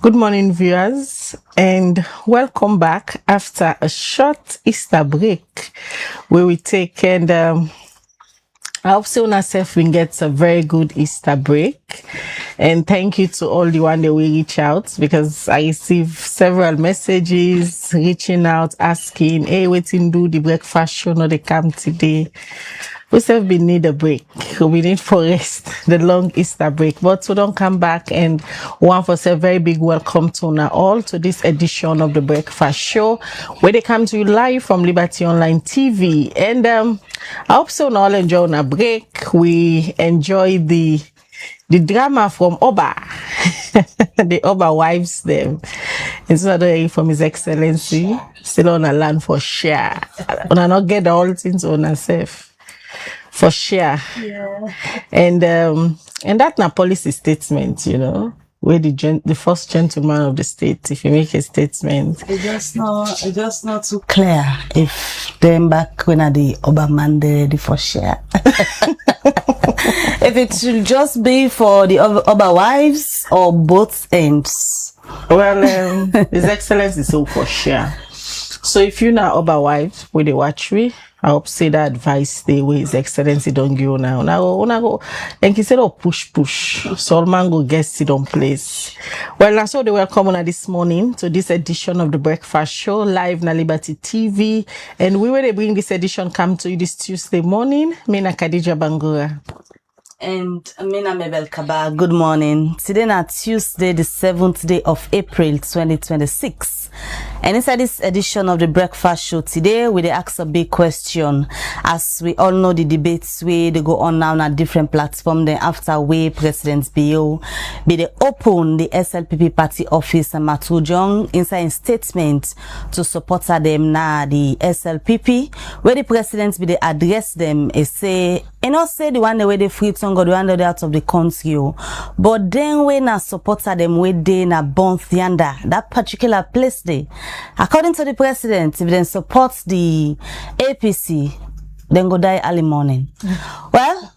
Good morning, viewers, and welcome back after a short Easter break where we take and I hope so myself we get a very good Easter break. And thank you to all the one that we reach out because I receive several messages reaching out asking, hey, waiting do the breakfast show, no they come today. We still we need a break. We need for rest, the long Easter break. But we don't come back and want for a very big welcome to now all to this edition of the Breakfast Show, where they come to you live from Liberty Online TV. And I hope so now all enjoy on a break. We enjoy the drama from Oba, the Oba wives them. It's not from His Excellency, still on a land for share. And I not get all things on herself. For sure. Yeah. And that na policy statement, you know, where the first gentleman of the state, if you make a statement. It's just not too clear if them back when are the Oberman the for share. If it should just be for the Ober wives or both ends. Well, His Excellency is so for sure. So if you now Ober wives with the watch we, I hope say that advice stay where His Excellency don't go now. Now go and he said, oh, push. So man go get sit on place. Well, that's all they welcome on this morning to this edition of the Breakfast Show live na Liberty TV. And we will bring this edition come to you this Tuesday morning. Mina Khadija Bangura. And Amina Mabel Kaba, good morning. Today na Tuesday, the 7th day of April 2026. And inside this edition of the Breakfast Show today, we ask a big question. As we all know, the debates they go on now on different platforms. Then after President Bio be they open the SLPP party office and Matujong inside a statement to support them na the SLPP, where the president be they address them and say, and not say the one the way they free tongue or the one they out of the country, but then when na supporter them where they na born yonder that particular place there. According to the president, if they support the APC, then go die early morning. Well,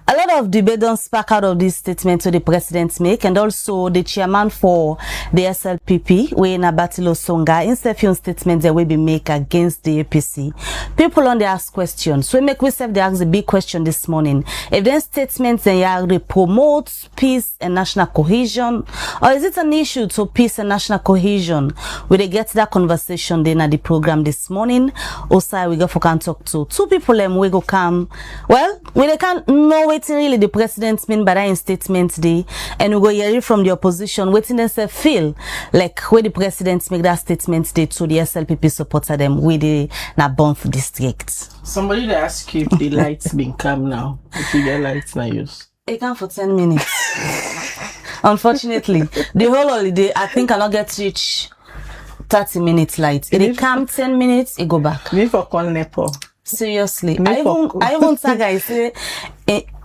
a lot of debate don't spark out of this statement to the president make, and also the chairman for the SLPP, where Nabatilo Songa, in a statement that will be made against the APC. People on they ask questions. So we make ourselves they ask a big question this morning. If then statements they promote peace and national cohesion, or is it an issue to peace and national cohesion? We they get that conversation then at the program this morning. Also, we go for can talk to two people and we go come. Well, we they can't know waiting really the president mean by that statement day, and we go hear it from the opposition waiting they say feel like where the president make that statement day to the SLPP supporter them with the na Banff district. Somebody to ask you if the lights been come now. If you get lights now use. It can for 10 minutes. Unfortunately, the whole holiday I think I not get reach 30 minutes light. It come 10 minutes, it go back. Me for call Nepo. Seriously, I even say guys say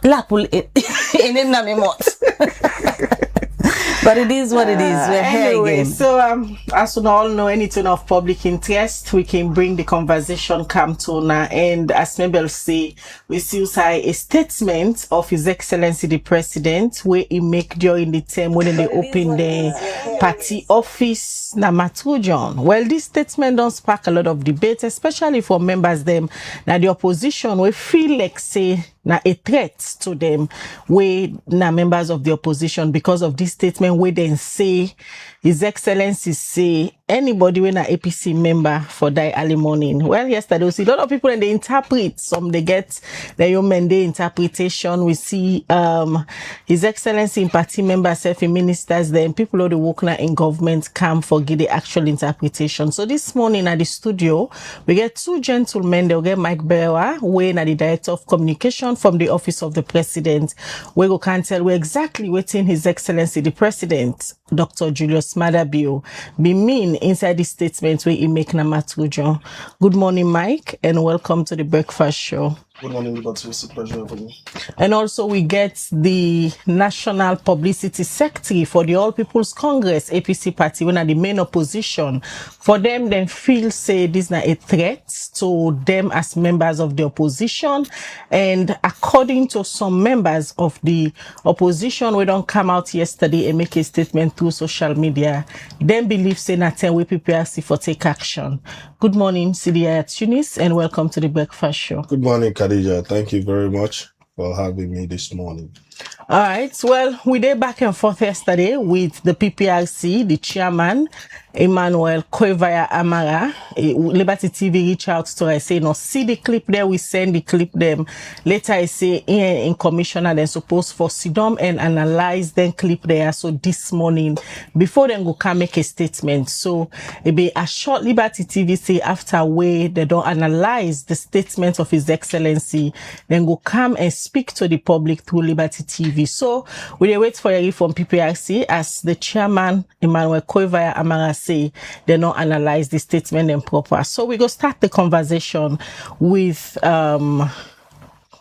la pool in na me mot. But it is what it is. We're here again. So as we all know, anything of public interest, we can bring the conversation come to now. And as Mabel say, we still say a statement of His Excellency the President where he make during the term when they open the party office na Matrujon. Well, this statement don't spark a lot of debate, especially for members them. Now the opposition we feel like say na a threat to them, we na members of the opposition because of this statement where they say His Excellency say anybody when a APC member for die early morning. Well, yesterday we see a lot of people and they interpret. Some they get the human day interpretation. We see His Excellency in party members, in ministers, then people who the work now in government come for get the actual interpretation. So this morning at the studio, we get two gentlemen. They'll get Myke Berewa, where na the director of communication from the office of the president. We go can tell we exactly waiting His Excellency the President, Dr. Julius Madabio, be mean inside the statement where he make na Matrujo. Good morning, Myke, and welcome to the Breakfast Show. Good morning, Liberty. It's a pleasure having you. And also we get the National Publicity Secretary for the All People's Congress, APC party, when are the main opposition. For them, then feel say this is not a threat to them as members of the opposition. And according to some members of the opposition, we don't come out yesterday and make a statement through social media. Them believe say na 10 we PPRC for take action. Good morning, Sidi at Tunis, and welcome to the Breakfast Show. Good morning, Khadija. Thank you very much for having me this morning. All right. Well, we did back and forth yesterday with the PPRC, the chairman, Emmanuel Koivaya Amara. Liberty TV reached out to her. I say, no, see the clip there. We send the clip them. Later, I say, in commissioner, they're supposed for Sidom and analyze then clip there. So this morning, before then go come make a statement. So it be a short Liberty TV say after way they don't analyze the statement of His Excellency, then go come and speak to the public through Liberty TV. So we dey wait for a from PPRC as the chairman Emmanuel Koivaya Amara say they not analyze the statement and proper. So we go start the conversation with Myke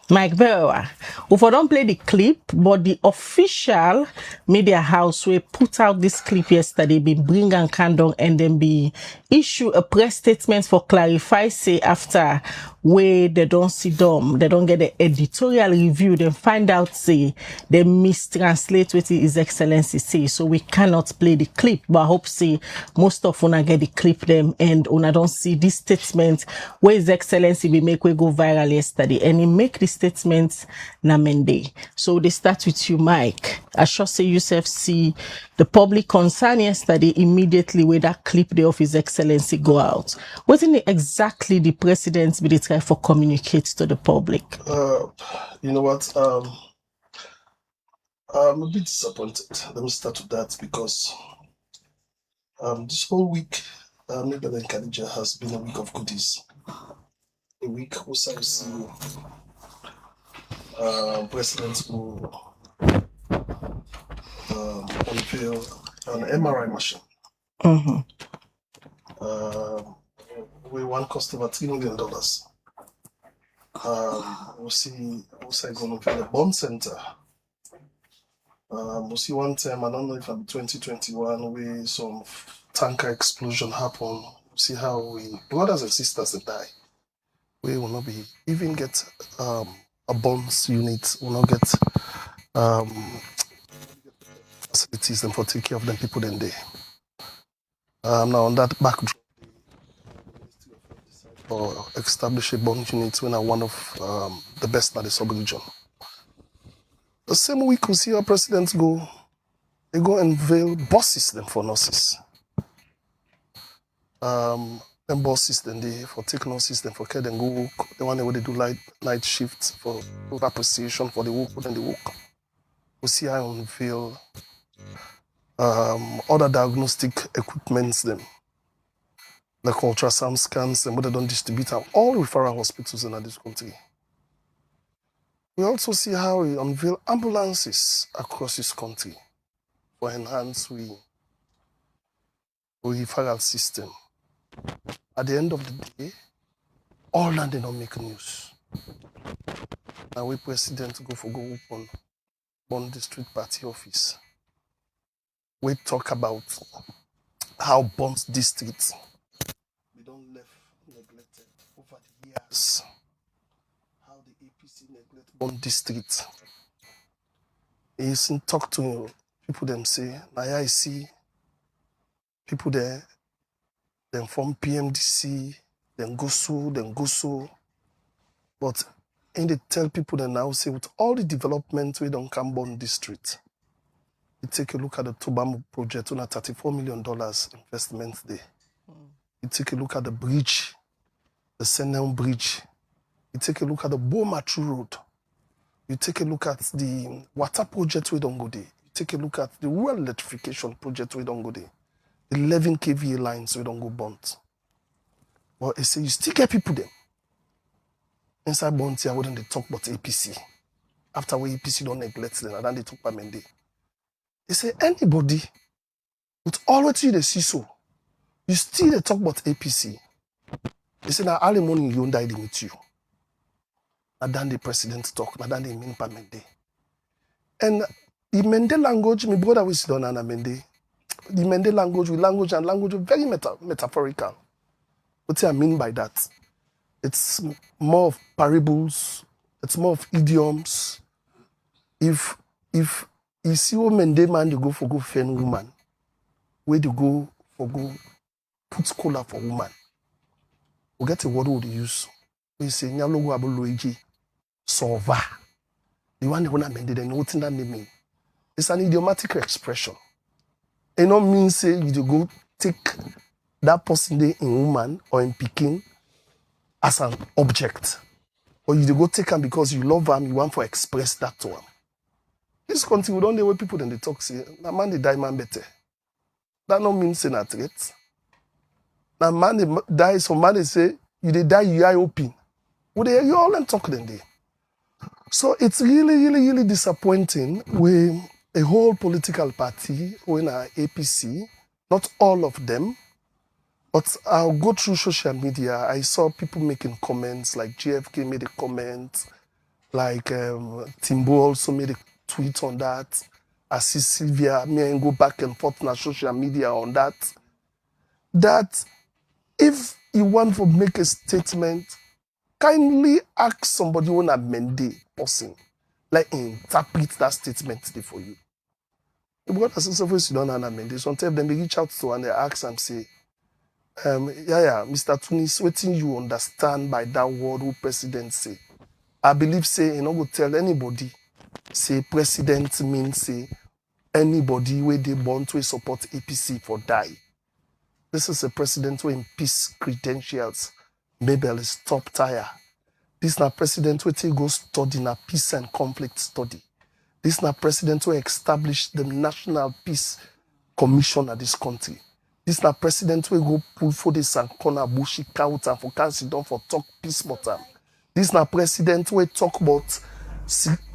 Berewa, who for don't play the clip, but the official media house we put out this clip yesterday, be bring and candle and then be issue a press statement for clarify say after where they don't see them, they don't get the editorial review, then find out say they mistranslate what His Excellency say. So we cannot play the clip, but I hope say most of una get the clip them and una don't see this statement where His Excellency be make we go viral yesterday and he make the statement na Monday. So they start with you, Myke. I sure say yourself see the public concern yesterday immediately with that clip there of His Excellency go out. Wasn't it exactly the president be the try for communicate to the public? You know what? I'm a bit disappointed. Let me start with that because this whole week, Mabel and Khadija has been a week of goodies. A week who I see President who unveil an MRI machine. We want cost over $3 million. We'll see also going to the bomb center. We'll see one time, I don't know if in 2021 where some tanker explosion happened. We'll see how we brothers and sisters that die. We will not be even get a bombs unit, will not get facilities and for take care of them people then there. Now on that backdrop, or establish a bomb unit when are one of the best in the sub-region. The same week we see our presidents go, they go unveil buses them for nurses. Them buses then they for take nurses then for care then go work. The one where they do night shifts for appreciation for the work then they work. We see I unveil other diagnostic equipments them. Like ultrasound scans and what they don't distribute at all referral hospitals in this country. We also see how we unveil ambulances across this country for enhance we referral system. At the end of the day, all that they don't make news. Now we president go open on district party office. We talk about how Bond district we don't left neglected over the years. How the APC neglect Bond district. He isn't talk to people them say, now I see people there, then form PMDC, then go so. But in they tell people that now say with all the development we don't come Bond district. You take a look at the Tobamu project on a $34 million investment there. You take a look at the bridge, the Senel Bridge. You take a look at the Bomatu Road. You take a look at the water project we don't go there. You take a look at the rural electrification project we don't go there. The 11 kVA lines we don't go Bond. But they say you still get people there. Inside Bond here, wouldn't they talk about APC? After we APC don't neglect them, and then they talk about Mende. They say anybody with all what you see so, you still they talk about APC. They say now all the money you don't die meet you. than the president talk, than the mean pa Mende. And the Mende language, my brother we sit down and Mende. The Mende language, with language and language very metaphorical. What do I mean by that? It's more of parables, it's more of idioms. If you see what Mende man, you go for go fend woman, where you go for go put collar for woman. We get a word we use. We say nyalogo aboloiji sova. The one who Mende, then what that mean? It's an idiomatic expression. It don't mean say you go take that person there in woman or in Peking as an object. Or you go take him because you love him, you want to express that to him. This country, we don't know where people then they talk, say, na man they die, man better. That don't mean say na threat. Na man they die, so man they say, you they die, you eye open. Well, they you all them talk then there. So it's really disappointing with a whole political party, when our APC, not all of them, but I'll go through social media. I saw people making comments, like GFK made a comment, like Timbo also made a tweet on that. I see Sylvia, me and go back and forth on social media on that. That if you want to make a statement, kindly ask somebody who na Mende person, like interpret that statement for you. Because as if you don't know Mende, sometimes they reach out to and they ask and say, Mr. Tunis, what thing you understand by that word who president say? I believe say, you know, go tell anybody, say president means say anybody where they born to support APC for die. This is a president who in peace credentials, Mabel is top tier. This is not president who take go study in a peace and conflict study. This is not president who established the National Peace Commission of this country. This is not president who go pull for this and corner bushi count and for council down for talk peace bottom. This is not president who talk about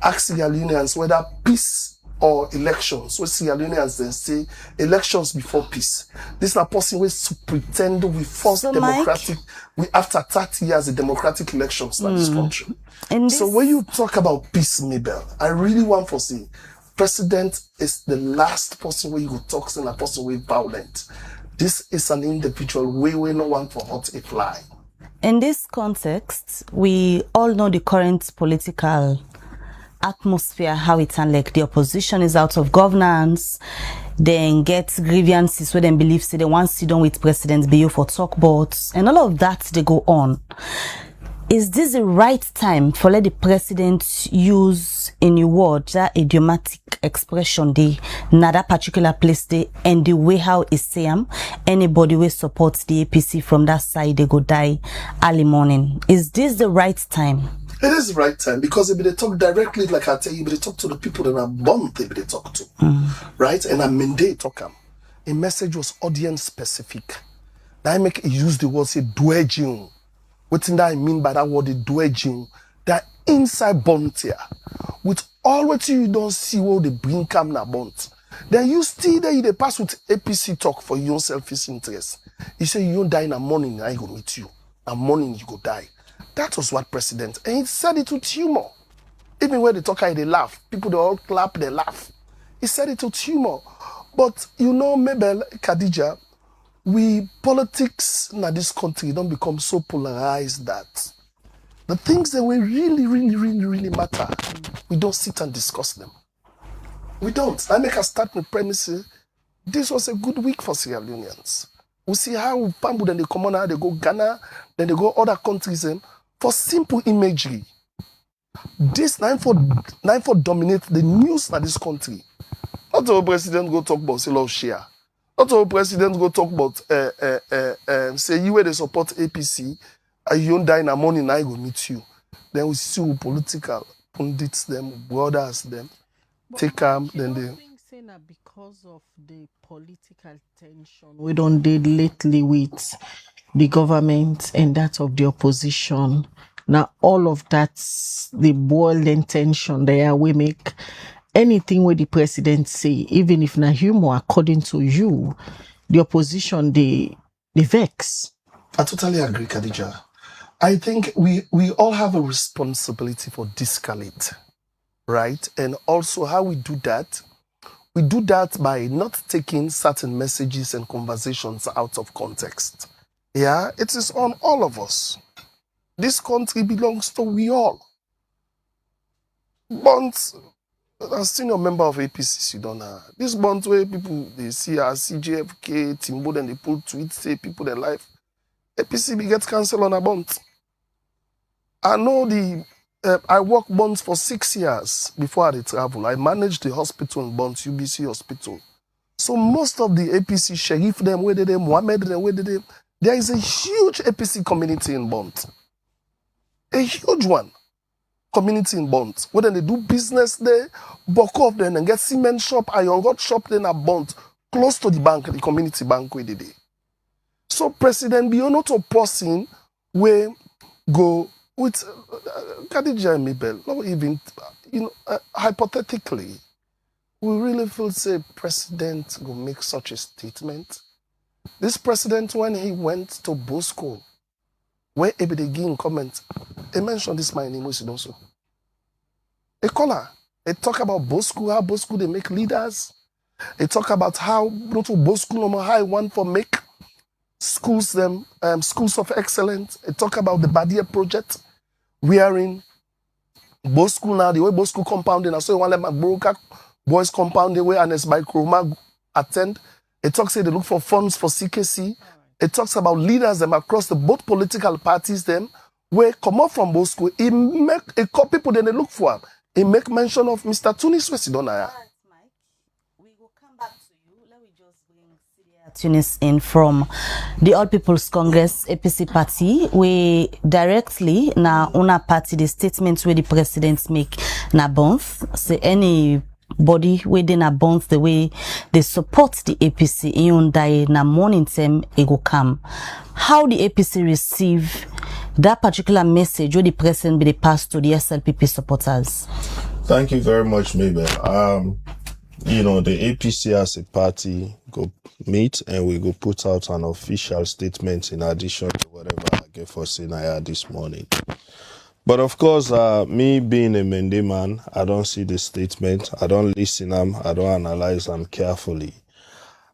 ask Sierra Leoneans whether peace or elections. So Sierra Leoneans then say elections before peace. This is a person who is to pretend we force democratic, we after 30 years the democratic elections in this country. So when you talk about peace, Mabel, I really want to say president is the last person where you go talk in a person who is violent. This is an individual way no one for hurt a fly. In this context, we all know the current political atmosphere, how it's like the opposition is out of governance, then get grievances where they believe say they want to sit down with President Biyo for talk boards, and all of that they go on. Is this the right time for let the president use in a word that idiomatic expression they na that particular place they and the way how it say anybody will support the APC from that side they go die early morning? Is this the right time? It is the right time because if they talk directly, like I tell you, if they talk to the people that are born, they talk to, right? And I mean they talk them. A message was audience specific. Now I make use the word say dwedging. What that I mean by that word, the dwedging, that inside bond here, with all what you don't see what they bring come na bond. Then you still there, you pass with APC talk for your own selfish interest. You say you don't die in the morning, I go meet you. In the morning you go die. That was what president, and he said it with humor. Even when they talk, they laugh. People they all clap, they laugh. He said it with humor. But you know, Mabel, Khadija, we politics in this country don't become so polarized that the things that we really matter, we don't sit and discuss them. We don't. I make a start with premises. This was a good week for Sierra Leoneans. We see how Pambu then they come on, they go Ghana, then they go other countries for simple imagery. This 9-4 dominate the news in this country. Not all president go talk about say love share. Not all president go talk about say you where they support APC, and you don't die in the morning, I go meet you. Then we see political pundits them, brothers them, take them, then they. Because of the political tension we don't deal lately with the government and that of the opposition. Now all of that, the boiling tension there, we make anything where the president say, even if na humor, according to you, the opposition they vex. I totally agree, Khadija. I think we all have a responsibility for de-escalate, right? And also how we do that by not taking certain messages and conversations out of context. Yeah, it is on all of us. This country belongs to we all. Bonds, as senior member of APC, you don't know. This bonds where people, they see as CJFK, Timbo, then they pull tweets, say people their life. APC be get cancelled on a bond. I know I worked bonds for 6 years before I travel. I managed the hospital in Bonds, UBC Hospital. So most of the APC sheriff them, where they them, Mohammed them, where they them, there is a huge APC community in Bonds. A huge one. Community in Bonds. Where they do business there, buck up then and get cement shop, iron rod shop then a Bond, close to the bank, the community bank where they did. So President Biono to person where go with Khadija and Mabel, not even, hypothetically, we really feel say president will make such a statement. This president, when he went to Bosco, where he begin comment, he mentioned this my name was also. A caller, he talk about Bosco, how Bosco they make leaders. He talk about how Bosco no more high one for make schools schools of excellence. He talk about the Badia project. We are in Bosco now, the way Bosco compounding. I saw one like Broker boys compounding where Anes by Kroma attend. It talks say they look for funds for CKC. It talks about leaders them across the both political parties them where come up from Bosco. He make a couple people then they look for him. He make mention of Mr. Tunis Wesidonaya. We will come back to you. Let me just bring Sidi Tunis in from the All People's Congress APC party. We directly na una party the statements where the presidents make na bounce. Say anybody within a bounce the way they support the APC in die na morning time it go come. How the APC receive that particular message where the president be the pass to the SLPP supporters? Thank you very much, Mabel. The APC as a party go meet and we go put out an official statement in addition to whatever I get for Sinaya this morning. But of course, me being a Mende man, I don't see the statement. I don't listen them. I don't analyze them carefully.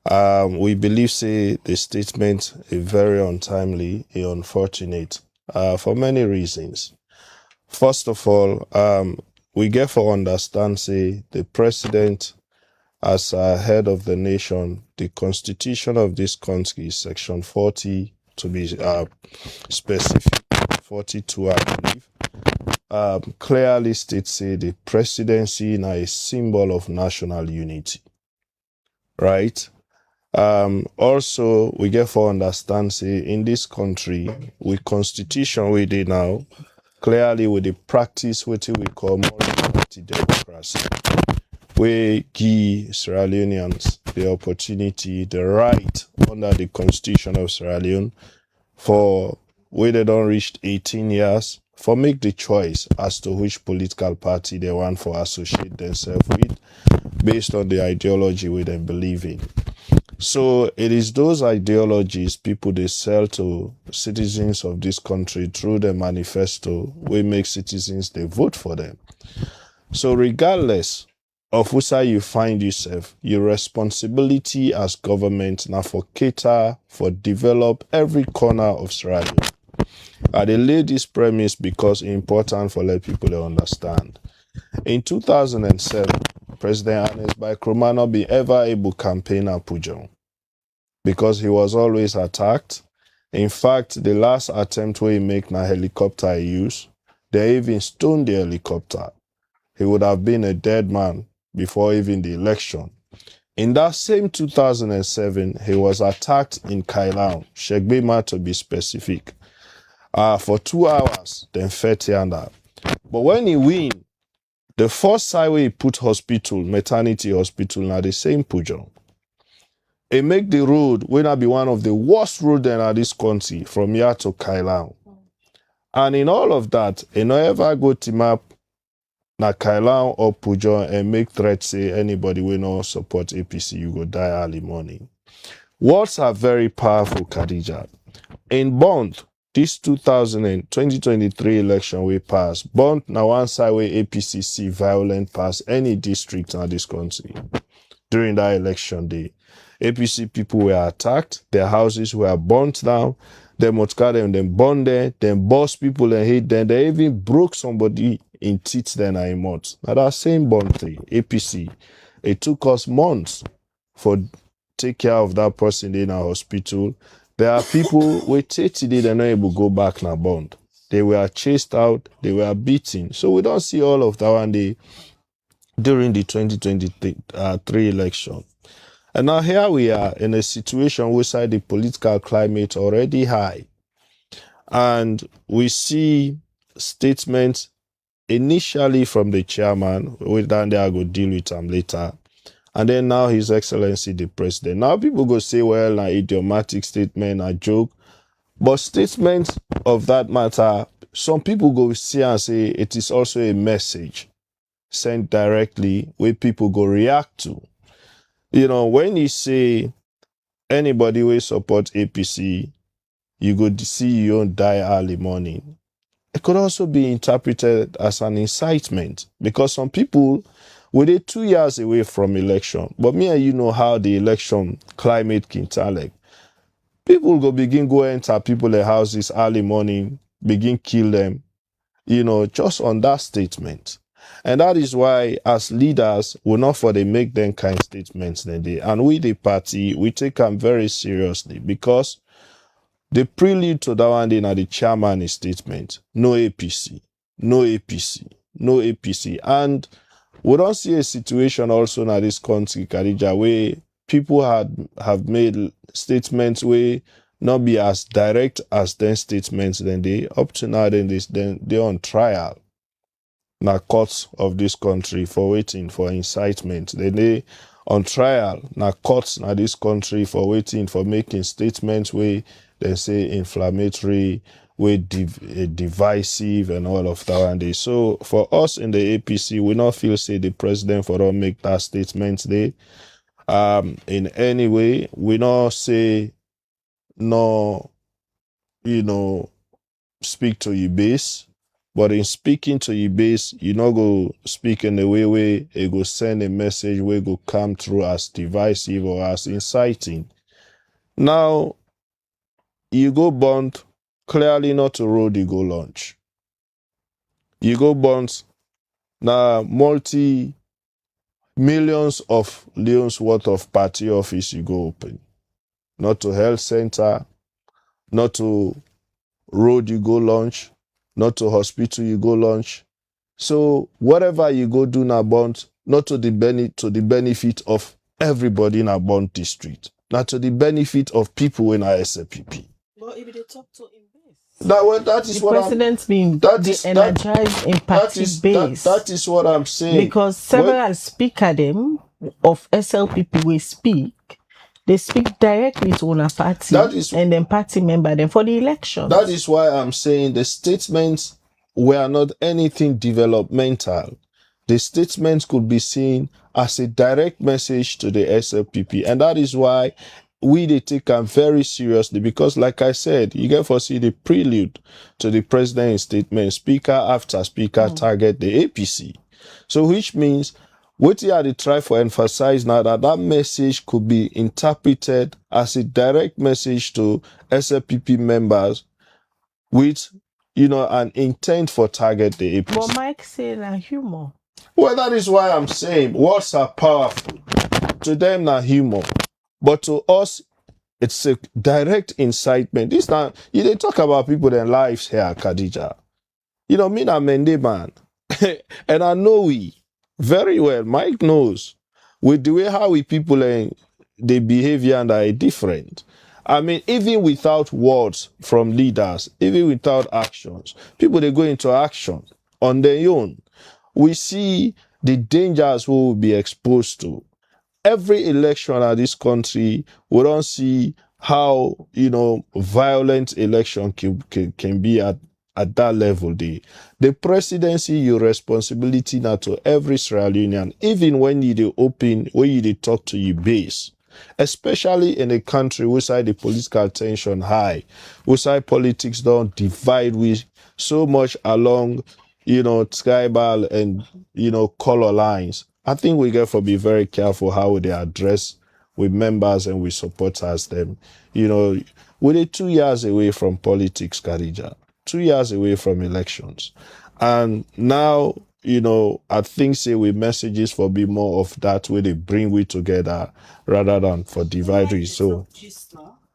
We believe, say, the statement is very untimely, unfortunate, for many reasons. First of all, we get for understand, say, the president as head of the nation, the constitution of this country, section 40, to be specific, 42, I believe, clearly states, say, the presidency is a symbol of national unity, right? Also, we get for understand, say, in this country, with constitution we did now, clearly with the practice what we call multi-party democracy, we give Sierra Leoneans the opportunity, the right under the constitution of Sierra Leone for where they don't reach 18 years, for make the choice as to which political party they want for associate themselves with based on the ideology we they believe in. So it is those ideologies people they sell to citizens of this country through the manifesto we make citizens they vote for them. So regardless of which side you find yourself, your responsibility as government now for cater, for develop every corner of Sierra Leone. I lay this premise because it's important for let people to understand. In 2007, President Anes by Kromana be ever able to campaign at Pujon because he was always attacked. In fact, the last attempt where he make na helicopter he use, they even stoned the helicopter. He would have been a dead man before even the election. In that same 2007, he was attacked in Kailan, Shegbema to be specific, for 2 hours, then 30 and that. But when he win, the first side where he put hospital, maternity hospital, now the same Pujon. He make the road, will not be one of the worst roads in this country, from here to Kailan. And in all of that, he no ever go to map na Kailan or Pujon and make threats say anybody will not support APC, you go die early morning. Words are very powerful, Khadija. In Bond, this 2023 election we pass, burnt now one side where APC see violent pass any district in this country during that election day. APC people were attacked, their houses were burnt down, they motka them, then burned them, then boss people and hate them, they even broke somebody in teeth then a month. Now that same burnt thing, APC, it took us months for take care of that person in a hospital. There are people with 30 days, they're not able to go back na bond. They were chased out, they were beaten. So we don't see all of that one day during the 2023 election. And now here we are in a situation where the political climate already high. And we see statements initially from the chairman, which then they are going to deal with them later. And then now His Excellency the President. Now people go say, well, an idiomatic statement, a joke. But statements of that matter, some people go see and say it is also a message sent directly where people go react to. You know, when you say anybody will support APC, you go to see you don't die early morning. It could also be interpreted as an incitement because some people were 2 years away from election. But me and you know how the election climate can tell. Like, people go begin go enter people in houses early morning, begin kill them, you know, just on that statement. And that is why, as leaders, we're not for they make them kind of statements then they. And we, the party, we take them very seriously because the prelude to that one day now the chairman's statement, no APC, no APC, no APC. And we don't see a situation also in this country, Khadija, where people have made statements where not be as direct as then statements then they up to now then they're on trial. Now courts of this country for waiting for incitement. Then they on trial. Now courts now this country for waiting for making statements where they say inflammatory, where divisive and all of that. And they so for us in the APC, we not feel say the president for all make that statement they in any way. We not say no, you know, speak to your base. But in speaking to your base, you not go speak in a way where it go send a message where it go come through as divisive or as inciting. Now, you go bond clearly not to road you go launch. You go bonds now multi-millions of leons worth of party office you go open. Not to health center, not to road you go launch, not to hospital you go launch. So whatever you go do now bond, not to the benefit of everybody in a bond district, not to the benefit of people in our SLPP. But if they talk to invest, that is the what president's been energized in party base. That is what I'm saying. Because several speaker them of SLPP will speak. They speak directly to una party and then party member them for the election. That is why I'm saying the statements were not anything developmental. The statements could be seen as a direct message to the SLPP. And that is why they take them very seriously because, like I said, you get to see the prelude to the president's statement, speaker after speaker target the APC. So which means what you had to try for emphasize now that message could be interpreted as a direct message to SLPP members with, you know, an intent for target the APC. But Myke say humor. Well, that is why I'm saying words are powerful. To them, not humor. But to us, it's a direct incitement. This time, they talk about people their lives here, Khadija. You know, me na Mende man. And I know we very well. Myke knows with the way how we people they behavior and are different. I mean, even without words from leaders, even without actions, people they go into action on their own. We see the dangers we will be exposed to. Every election in this country, we don't see how, you know, violent election can be at that level. The presidency, your responsibility now to every Sierra Leonean, even when you open, when you talk to your base. especially in a country where the political tension high, where politics don't divide with so much along, tribal and, color lines. I think we get to be very careful how they address with members and with supporters them. We're 2 years away from politics, Khadija. 2 years away from elections. And now, I think say with messages for be more of that way they bring we together rather than for dividery. So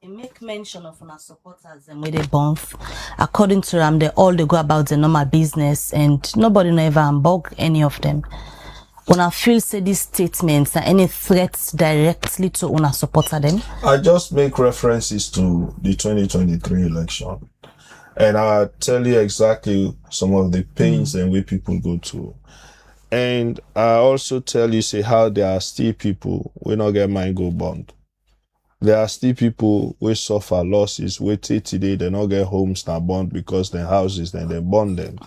he make mention of our supporters and where they bounce. According to them, they go about the normal business and nobody never bug any of them. When I feel say these statements are any threats directly to una supporter them? I just make references to the 2023 election. And I'll tell you exactly some of the pains and way people go through. And I also tell you, say, how there are still people who not get mind go bond. There are still people who suffer losses, who today they not get homes now bond because their houses, then they bond them.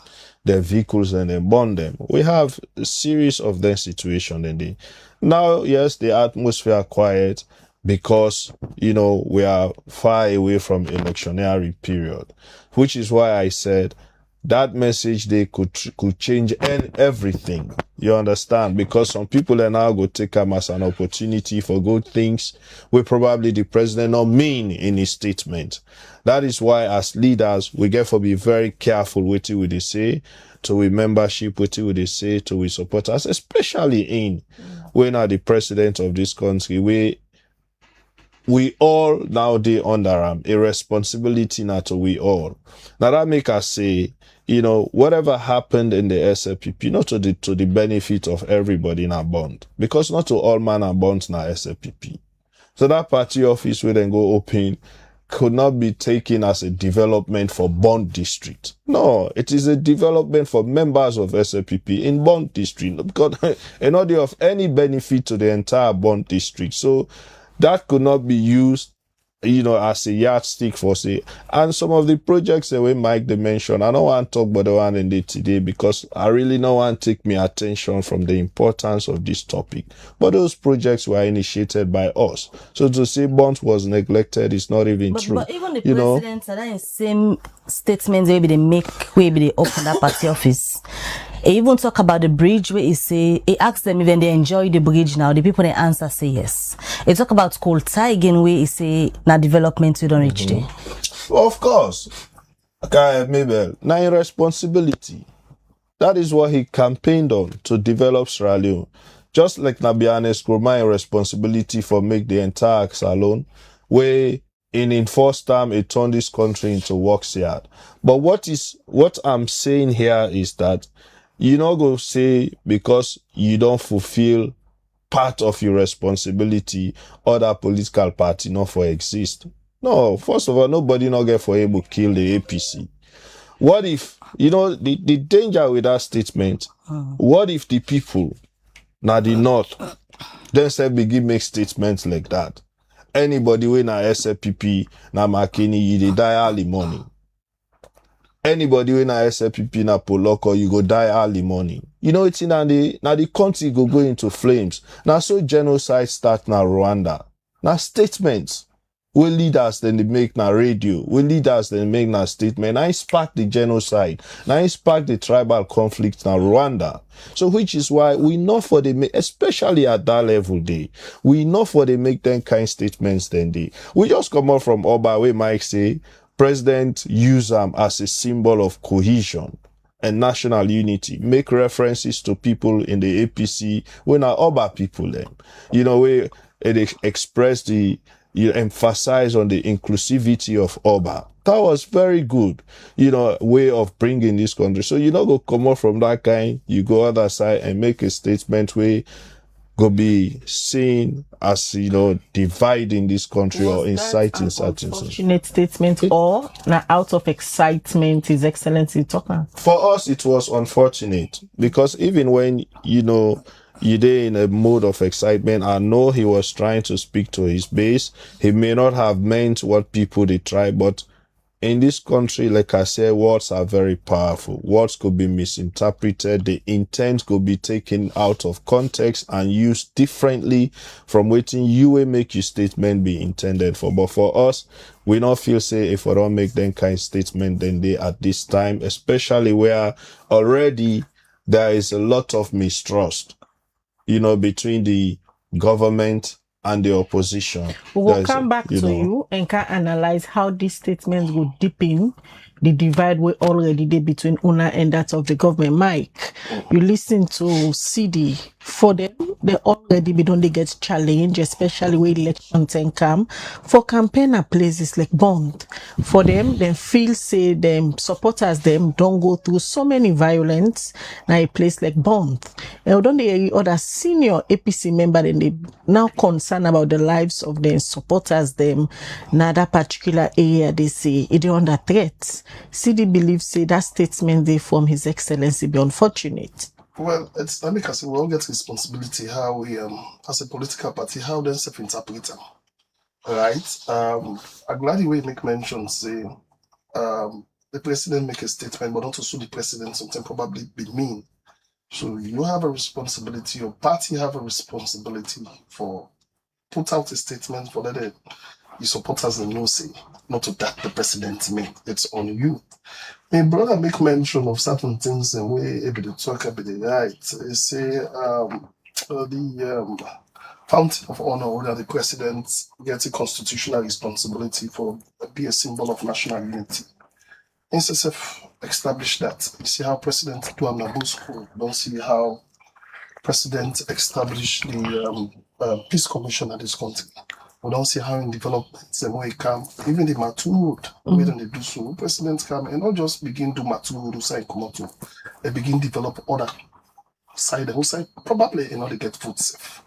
Their vehicles, then they bond them. We have a series of that situation. And now, yes, the atmosphere quiet because, we are far away from electionary period. Which is why I said that message they could change everything. You understand? Because some people are now going to take them as an opportunity for good things where probably the president not mean in his statement. That is why as leaders, we get to be very careful with what they say, to we membership, what they say, to we supporters, especially in when are the president of this country, we all now they under a responsibility now to we all. Now that make us say, whatever happened in the SLPP, not to the benefit of everybody in our bond. Because not to all man are bonds in our SLPP. So that party office will then go open could not be taken as a development for Bond District. No, it is a development for members of SLPP in Bond District. Because not of any benefit to the entire Bond District. So that could not be used, as a yardstick for say. And some of the projects that we Myke they mentioned, I don't want to talk about the one in the today because I really don't want to take my attention from the importance of this topic. But those projects were initiated by us. So to say Bonds was neglected is not even true. But even the president, that is same statements maybe they make, maybe they open that party office. He even talk about the bridge where he asked them if they enjoy the bridge now. The people they answer say yes. He talk about school tie again where he say now development we don't reach there. Well, of course. Okay, maybe now irresponsibility. That is what he campaigned on to develop Sierra Leone. Just like Nabianes my responsibility for make the entire salon where in first time it turned this country into works yard. But what I'm saying here is that you not go say because you don't fulfill part of your responsibility, other political party not for exist. No, first of all, nobody not get for able to kill the APC. What if, the danger with that statement, what if the people, now the North, then say begin make statements like that? Anybody when na SLPP, na Makini, you dey die early morning. Anybody when na SLPP na Poloko, you go die early morning. It's in the country go into flames. Now so genocide start na Rwanda. Now statements. We leaders then they make na radio. We leaders then make na statement. Now spark the genocide. Now spark the tribal conflict na Rwanda. So which is why we know for the especially at that level day, we know for they make them kind statements then they. We just come out from Oba where Myke say president use them as a symbol of cohesion and national unity. Make references to people in the APC when are Oba people then. Where it express you emphasize on the inclusivity of Oba. That was very good, way of bringing this country. So you not go come out from that kind, you go other side and make a statement where go be seen as, dividing this country or inciting certain things. Unfortunate statement or out of excitement, His Excellency talking? For us, it was unfortunate because even when, you're in a mode of excitement. I know he was trying to speak to his base. He may not have meant what people they try, but in this country, like I said, words are very powerful. Words could be misinterpreted. The intent could be taken out of context and used differently from waiting you will make your statement be intended for. But for us, we not feel say if we don't make them kind of statement, then they at this time, especially where already there is a lot of mistrust, between the government and the opposition. We will come back to you and can analyze how these statements will deepen the divide we already did between UNA and that of the government. Myke, you listen to Sidi. For them, they already be don't they get challenged, especially when election time come. For campaign at places like Bond, for them, they feel say them supporters them don't go through so many violence now a place like Bond. And don't they other senior APC member then they now concerned about the lives of their supporters them now that particular area they say it is under threat. Sidi believes say that statement they from His Excellency be unfortunate. Well, it's let me say we all get responsibility how we as a political party how they self-interpret them. Right? I'm glad the way you make mention say the president make a statement, but not to sue the president something probably be mean. So you have a responsibility, your party have a responsibility for put out a statement for that your supporters and no say, not to that the president made. It's on you. My brother make mention of certain things and way able to talk about the right. They say the fountain of honor that the president gets a constitutional responsibility for be a symbol of national unity. Incitful established that. You see how President do Nabu school. Don't see how President established the peace commission at this country. We don't see how in developments and where it come, even the Maturud, when they do so, presidents come and not just begin to Maturud side come out, they begin develop other side, the whole side, probably they get food safe.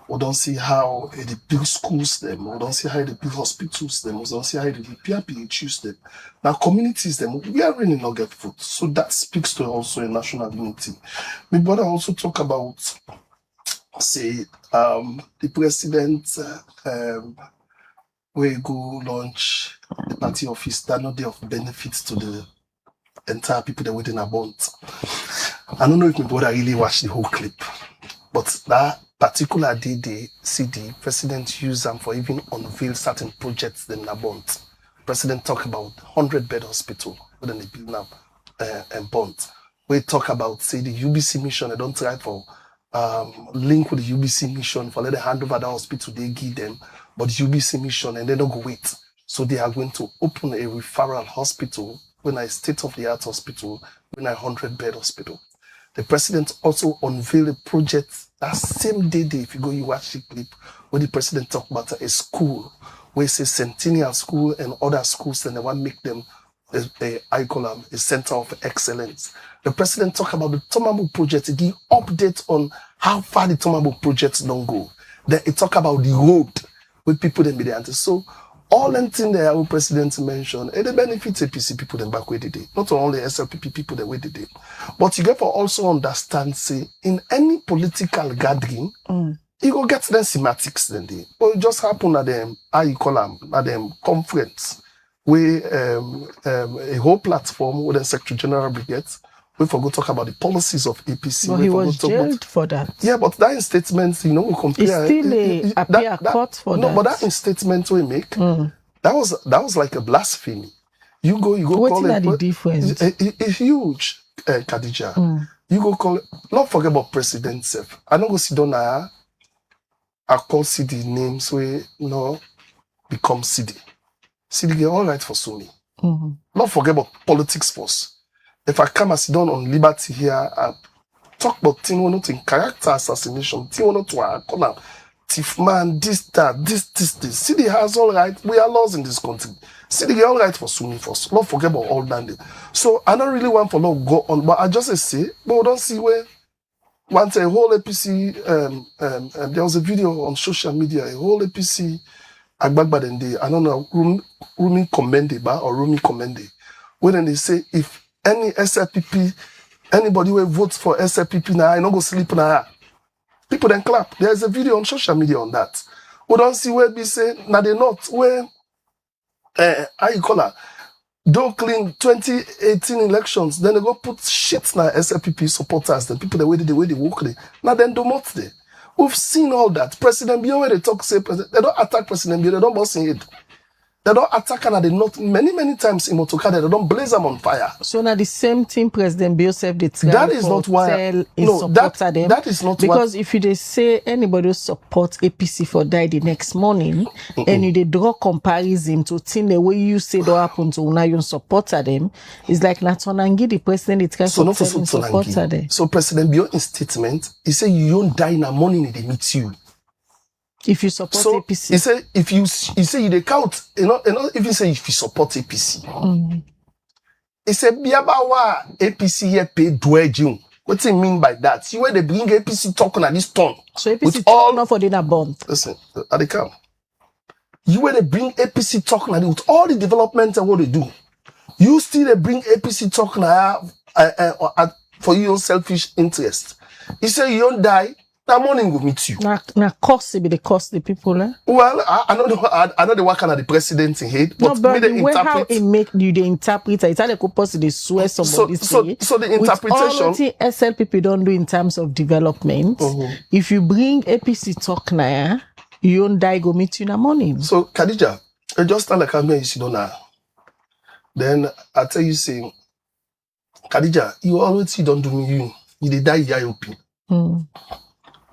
We don't see how the big schools them, we don't see how the big hospitals them, we don't see how the PRPHUs them. Now communities them, we are really not get food. So that speaks to also a national unity. My brother also talk about say the president will go launch the party office that no day of benefits to the entire people that within a bond. I don't know if my brother really watched the whole clip, but that particular day the CD president used them for even unveil certain projects in a bond. President talk about 100-bed hospital within the building up and bond. We talk about say the UBC mission. I don't try for link with the UBC mission for let them hand over the hospital they give them, but the UBC mission and they don't go wait. So they are going to open a referral hospital, when a state-of-the-art hospital, when a 100-bed hospital. The president also unveiled a project that same day, if you go you watch the clip, where the president talked about a school, where it says Centennial School and other schools, and they want to make them a center of excellence. The president talked about the Tomabo project, he give update on how far the Tomabo projects don't go. Then he talk about the road where people then be there. So all them things that our president mentioned, and the benefits APC people then back where they did. Not only SLPP people that where they did. But you get for also understand, say, in any political gathering, you go get them semantics then they. But it just happen at them, how you call them, at them conference, where a whole platform where the Secretary General will get, we forgot to talk about the policies of APC. Well, he was jailed for that. Yeah, but that in statement, we compare. It's still a court for that. No, but that in statement we make, that was like a blasphemy. You go what call it. The difference? A huge, Khadija. You go call it. Not forget about president self. I don't go sit down now. I call Sidi names where become Sidi. Sidi get all right for Sunni. Not forget about politics first. If I come and sit down on Liberty here and talk about things in character assassination, things to call them thief man, this. Sidi has all right. We are laws in this country. Sidi get all right for Sunni first. Not forget about all that. So I don't really want for law go on, but I just say, but we don't see where once a whole APC there was a video on social media, a whole APC Agbagba then they I don't know Rumi Komende or Rumi Komende. When they say if any SLPP, anybody who votes for SLPP now, I don't go sleep now. People then clap. There's a video on social media on that. We don't see where we say, now they not where, how you call her? don't clean 2018 elections, then they go put shit na SLPP supporters, the people the way they work there. Now then do not there. We've seen all that. President Bio, where they talk, say, they don't attack President Bio, they don't bust in it. They don't attack and they not many times in Motokade, they don't blaze them on fire. So now the same thing President Biosef did try that is not why that is not because if you they say anybody who support APC for die the next morning and you they draw comparison to thing the way you say don't happen to una you supporter them, it's like Natonangi the president it can supporter them. So President Bio in statement, he say you don't die in the morning they meet you. If you support APC. He say you they count, you know, even say if you support APC. He said Biabawa APC here pay dwejun. What do you mean by that? See where they bring APC talking at this tone. So APC talking not for dinner bond. Listen, at the camp. You where they bring APC talking at it with all the development and what they do. You still they bring APC talking for your own selfish interest. He say you don't die. That morning will meet you. Na cost be the cost the people, eh? Well, I know the work of the president in hate, but no, but the way how it make you the interpreter, it's how they could possibly swear somebody. So the interpretation. With all the SLPP don't do in terms of development. If you bring APC talk now, you don't die go meet you in the morning. So Khadija, I just stand like I'm here, you see now. Then I tell you say, Khadija, you always don't do me you dey die IOP.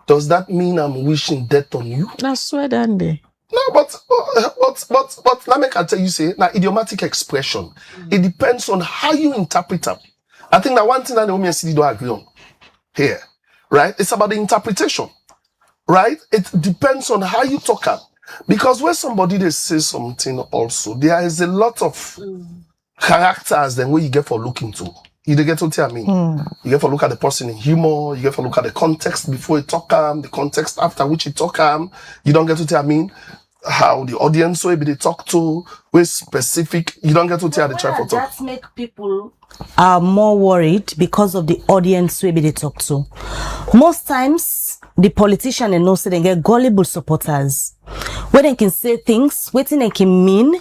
Does that mean I'm wishing death on you? I swear that day. No, but let me tell you say, now idiomatic expression. It depends on how you interpret them. I think that one thing that the women Sidi don't agree on here, right? It's about the interpretation, right? It depends on how you talk at. Because when somebody they say something also, there is a lot of characters then where you get for looking to. You get what I mean? You get to look at the person in humor, you get to look at the context before you talk the context after which you talk you don't get what I mean? How the audience will be they talk to, with specific, you don't get to tell the try for talk. That make people are more worried because of the audience will be they talk to. Most times, the politician and know say they get gullible supporters. Where they can say things, what they can mean,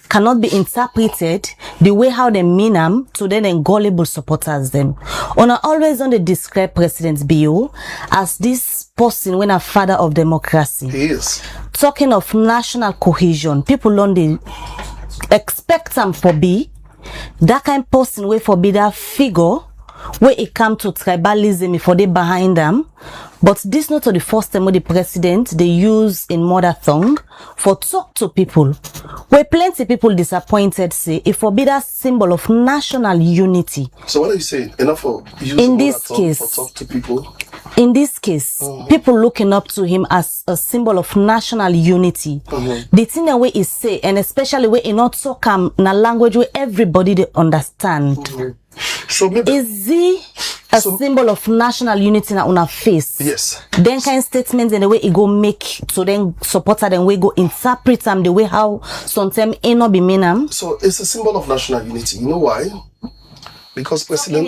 cannot be interpreted the way how they mean them to then gullible supporters them. On always on the describe President Bio as this person when a father of democracy. He is. Talking of national cohesion, people on the expect them for be that kind of person way for be that figure where it come to tribalism if they behind them. But this not the first time where the president they use in mother tongue for talk to people. Where plenty people disappointed say it for be that symbol of national unity. So what are you saying? Enough for using in this case for talk to people? In this case, people looking up to him as a symbol of national unity. The thing that way is say, and especially where he not talk na language where everybody they understand. So maybe is he a symbol of national unity na una face? Yes. Then kind statements and the way he go make so then supporter then we go interpret them the way how sometimes it not be mean them. So it's a symbol of national unity. You know why? Because president.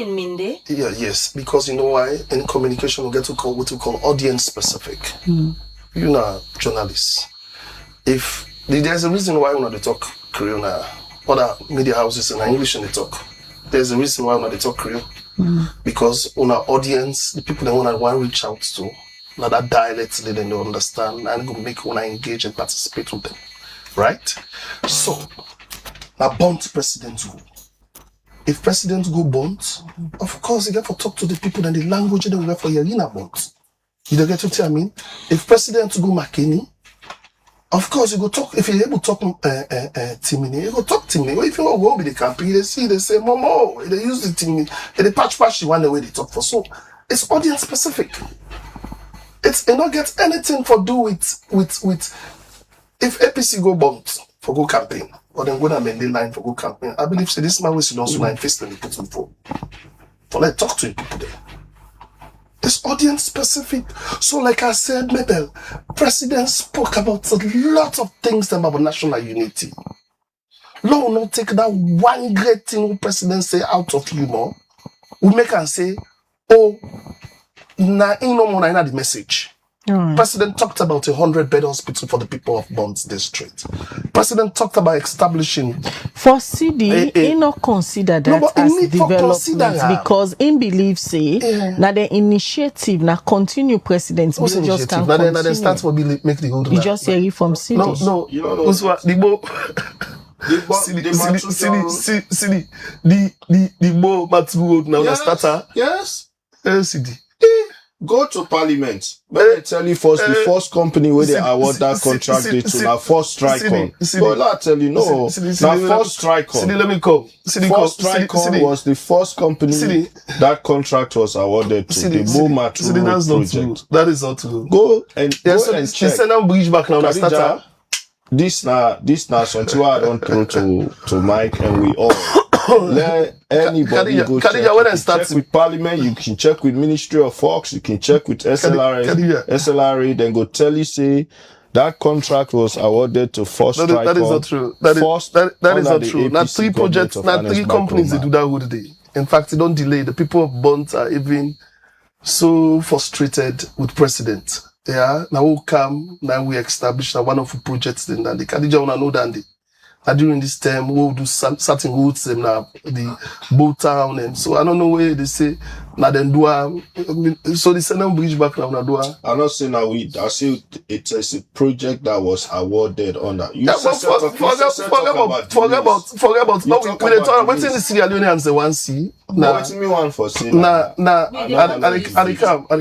Yes. Because you know why? In communication we get to call what we call audience specific. You know, journalists. If there's a reason why we not talk Korean, other media houses in English and they talk. There's a reason why we not talk Korean. Because on our audience, the people that want to reach out to, now that dialect they don't understand and go make one engage and participate with them, right? So, now bond president go. If president go bond, of course you get to talk to the people and the language they get for your inner bond. You don't get what I mean? If president go McKinney, of course you go talk. If you're able to talk Timini, you go talk Timini. Well, if you want to go with the campaign, they see, they say, Momo, they use the Timini, they patch the one the way they talk for. So it's audience specific. It not get anything for do with if APC go bond for go campaign or then go to amend the line for go campaign. I believe say this man will sit down so line face and put him for like talk to people there. It's audience specific. So like I said, Mabel, President spoke about a lot of things about national unity. Law will not take that one great thing the President say out of humor. We make and say, oh, na the message. President talked about 100-bed hospital for the people of Bonds District. President talked about establishing For Sidi, he not consider that but as he need for consider development that. because he believes say now the initiative now continue presidents What's bill just can now continue. then start for make the old. You just hear it from Sidi. No. You know, the Bo Matsu now the starter. Yes. Sidi. Go to Parliament. Let me tell you first, the first company where they award that contract they to now first strike on. But I tell you no. Now first strike on. Sidi, let me call. First strike on was the first company that contract was awarded to the Boma project. That is not true. Go and check. Send them bridge back now. Khadija, this now something I don't throw to Myke and we all. Let anybody go check with Parliament, you can check with Ministry of Fox, you can check with SLRA, then go tell you say that contract was awarded to first strike. That is not true. That is not true. Now three projects, now three companies they do that whole day. In fact, they don't delay. The people of Bont are even so frustrated with president. Yeah, now we come, now we establish a wonderful projects then the Khadija wanna know that during this time we'll do certain routes and the boat town and so I don't know where they say now then do so they send them bridge back now do I'm not saying now I say it is a project that was awarded on that. Forget about no we talk what's in the Sierra Leoneans the one see now me one for say I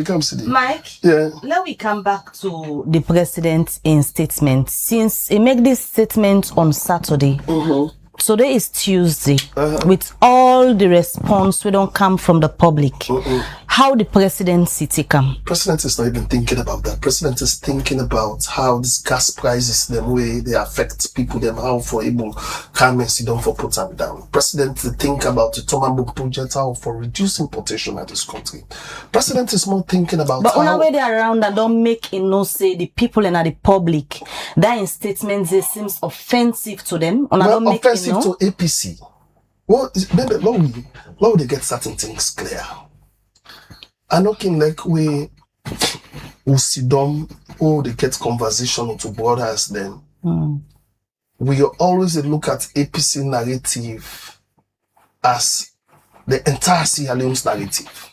come Sidi. Myke, yeah. Let we come back to the president in statement. Since he make this statement on Saturday, today is Tuesday, with all the response we don't come from the public. How the presidency take come? President is not even thinking about that. President is thinking about how this gas prices, the way they affect people, them how for able come and sit down for put them down. President to think about the Tomambo project, how for reduce importation at this country. President is more thinking about but how... on our way there around that don't make it no say the people and the public that in statements they seems offensive to them. Well, offensive to APC. Well, maybe how they get certain things clear. I'm looking like we sit down, they get conversation to brothers then. We always look at APC narrative as the entire Sierra Leone's narrative.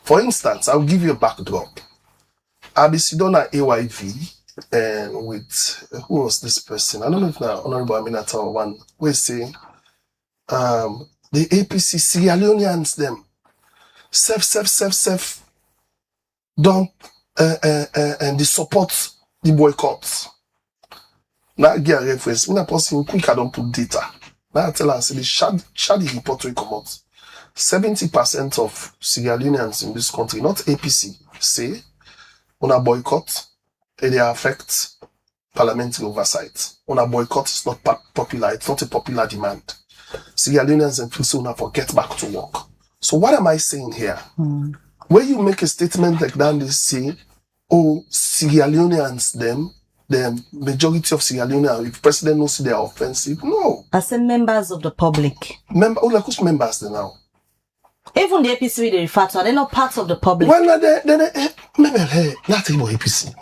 For instance, I'll give you a backdrop. I'll be sitting down at AYV and with, who was this person? I don't know if now Honorable Aminata or one, we say, the APC Sierra Leoneans them. Self don't and they support the boycotts. Now I get a reference. When I person quick I don't put data. Now I tell her say the shady report will come out. 70% of Sierra Leoneans in this country, not APC, say on a boycott and they affect parliamentary oversight. On a boycott is not popular, it's not a popular demand. Sierra Leoneans and people now forget back to work. So what am I saying here? When you make a statement like that, they say, oh, Sierra Leoneans, the majority of Sierra Leoneans, if president knows they are offensive, no. I say members of the public. Like who's members they now? Even the APC they refer to, are they not part of the public? Well, maybe not about APC.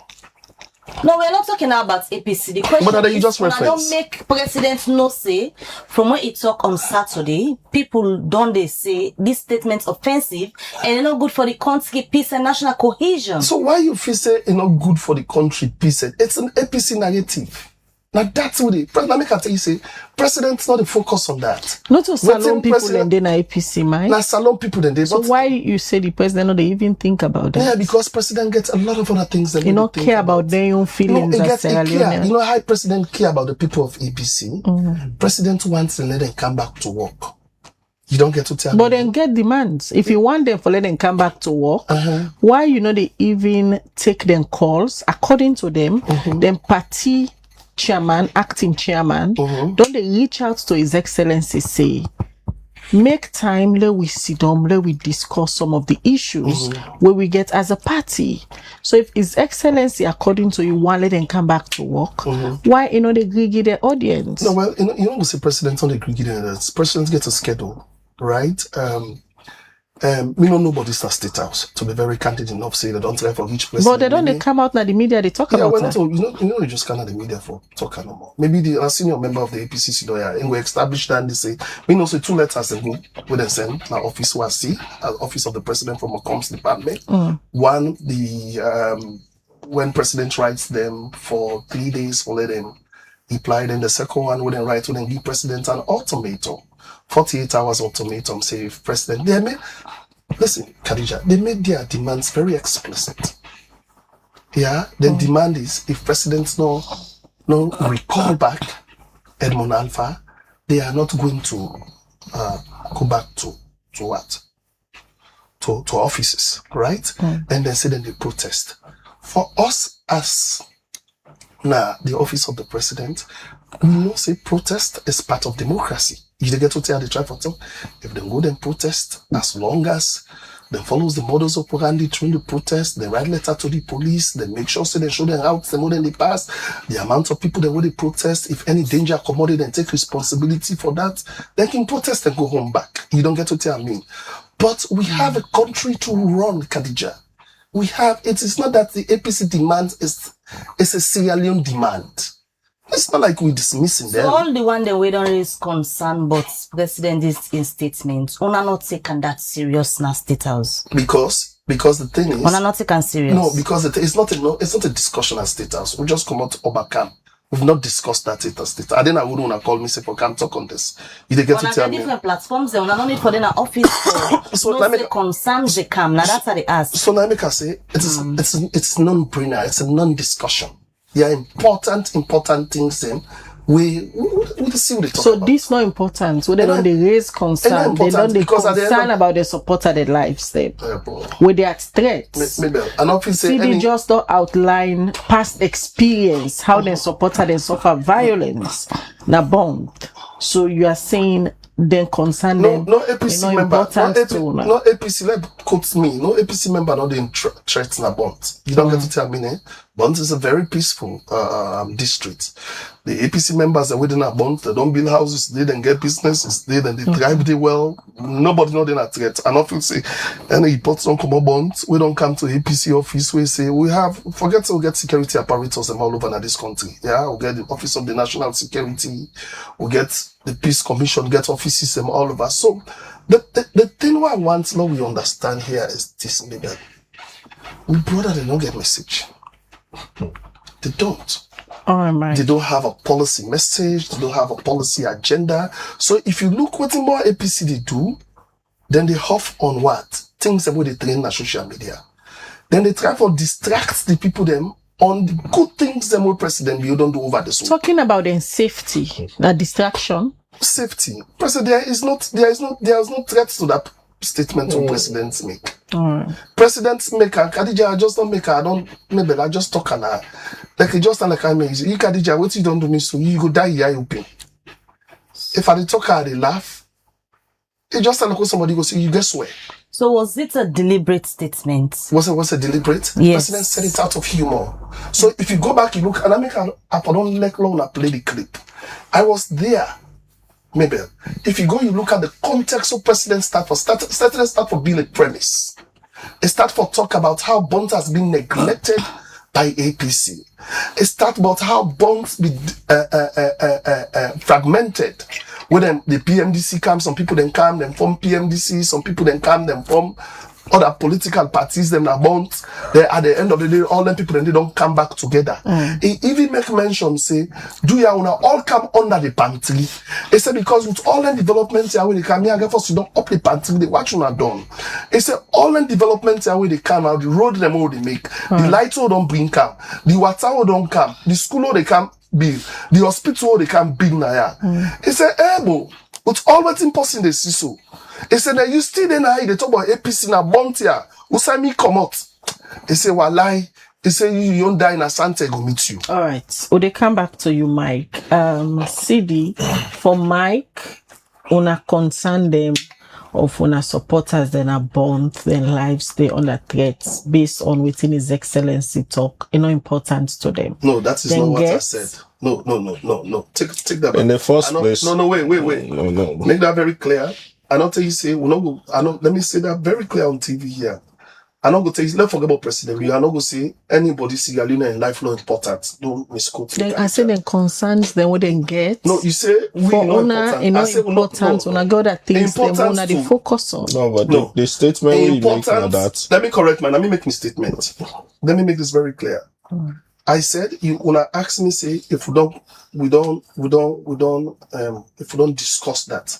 No, we're not talking now about APC. The question but is, you just when I don't make president no say, from when he talk on Saturday, people don't they say this statement's offensive and it's not good for the country peace and national cohesion. So why you feel say it's not good for the country peace? It's an APC narrative. Now that's what it. Let me tell you, say, president's not the focus on that. Not to salon people and then APC, Myke. Now salon people and they. So why you say the president not even think about that? Yeah, because president gets a lot of other things that he not care about their own feelings. No, you know how president care about the people of APC. President wants to let them come back to work. You don't get to tell. But then get demands. If you want them for let them come back to work, why you know they even take them calls according to them? Then party chairman, acting chairman, don't they reach out to His Excellency, say, make time, let we sit down, let we discuss some of the issues where we get as a party. So if His Excellency, according to you, want let them come back to work, why you know they agree their audience? No, well, you know, we say president on the agree their audience. Presidents get a schedule, right? We know nobody's a state house. To be very candid enough, say they don't try for each place. But they don't. They come out now the media. They talk about that. You know, they just come out the media for talk no more. Maybe the senior member of the APC Sidoya, and we established that and they say we know say 2 letters and go with them send now office was see office of the president from a comms department. One when president writes them for 3 days for let them reply. Then the second one wouldn't write when give president an ultimatum. 48 hours ultimatum, say if president, listen, Khadija, they made their demands very explicit. Yeah, the demand is if presidents no recall back Edmond Alpha, they are not going to go back to what? To offices, right? And then say then they protest. For us as the office of the president, we know say protest is part of democracy. If they get to tell the tribe for them, if they go then protest, as long as they follows the modus operandi through the protest, they write letter to the police, they make sure so they show them out the more than they pass, the amount of people that will they protest, if any danger commodity, then take responsibility for that, they can protest and go home back. You don't get to tell me. But we have a country to run, Khadija. We have, it is not that the APC demand is a Sierra Leone demand. It's not like we're dismissing them. So all the one that we don't raise concern, but president is in statements. Una not taken that serious na state house. Because the thing is, una not taken serious. No, because it's not a discussion at state house. We just come out to overcome. We've not discussed that at state. I then I wouldn't want to call me say for come talk on this. If they get to tell me different platforms, they una no need for them office for so no say concerns they come. Now that's how they ask. So now I say it's non-brainer. It's a non-discussion. There are important things we see what they talk so about. this not important. So they don't raise concern. They don't concern about the support of their lives then. With their threats. Maybe an office Sidi just don't outline past experience, how they supported and suffer violence. Na bond. So you are saying then concern them. No APC member. No APC quotes me. No APC member not in threats na bond. You don't get to tell me, ne? Bond is a very peaceful district. The APC members are within a bond. They don't build houses. They don't get businesses. They drive they well. Nobody know they're not threat. And often say, any reports don't come on bonds. We don't come to APC office. We say we get security apparatus them all over in this country. Yeah, we get the Office of the National Security. We get the Peace Commission. Get offices them all over. So the thing what I want now we understand here is this, maybe we brother they don't get message. They don't. They don't have a policy message. They don't have a policy agenda. So if you look what the more APC they do, then they huff on what? Things that they train on social media. Then they try to distract the people them on the good things them with president you don't do over the soul. Talking about then safety, that distraction. Safety. President, there is no threat to that statement to presidents make. Presidents make and Khadija, I just don't make her, I just talk on her. Like, it just like I mean, you Khadija, what you don't do me so you go die here, you pay. If I talk her, they laugh. It just like somebody go say, you guess where? So was it a deliberate statement? Was it deliberate? Yes. President said it out of humor. So if you go back, you look, and I make I don't like long I play the clip. I was there. Maybe if you go, you look at the context of president start for being a premise. It start for talk about how bonds has been neglected by APC. It start about how bonds be fragmented. When the PMDC comes, some people then come, then form PMDC, some people then come, then form other political parties, them are bonds. They at the end of the day, all them people then they don't come back together. He even make mention, say, do you wanna all come under the pantry? He said, because with all the developments here where they come here, first you don't up the pantry, they watch you done. He said, all the developments here where they come out, the road them all they make, the lights all don't bring come, the water all don't come, the school all they come build, the hospital all they come build now. He said, bo, with all what's impossible they see so. He said that you still then they talk about APC na Bontia. Usami come out. He said, Walai. He said you don't die in Asante go meet you. All right. Will they come back to you, Myke? Sidi, for Myke, una concern them of una supporters then are bond, then lives they under threats based on within His Excellency talk. You know, important to them. No, that is then not what I said. No. Take that back. In the first place. No, wait. No. Make that very clear. I don't tell you say we not go. I know. Let me say that very clear on TV here. I not go tell you. Let's forget about President. I not go say anybody see Galina in life not important. Don't misquote. Then I say the concerns then what they get. No, you say we for not owner, important. you know, I say important. When I go that things they importance wanna they to- focus on. No, but No. the statement we make now that Let me correct, man. Let me make my statement. Let me make this very clear. I said you wanna ask me say if we don't discuss that.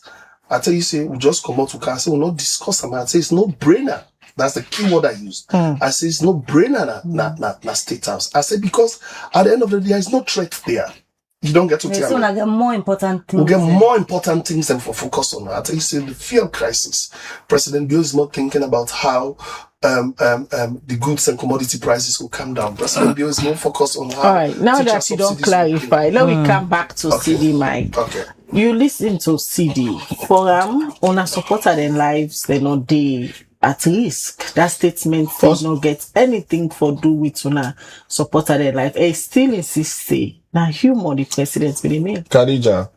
I tell you say we just come out to car. I say we not discuss them. I say it's no brainer. That's the key word I used. I say it's no brainer na state house. I say because at the end of the day there is no threat there. You don't get to tell So me. now get more important things. We'll get more important things than for focus on. I tell you, say the fuel crisis. President Bill is not thinking about how the goods and commodity prices will come down. President Bill is more focused on how. All right, now teacher that you don't subsidies will clarify, let me come back to Okay. Sidi, Myke. Okay. You listen to Sidi. For on a supporter their lives, they're not they at risk. That statement does not get anything for do with una supporter their life. I still insist say now humor the president will make. Khadija,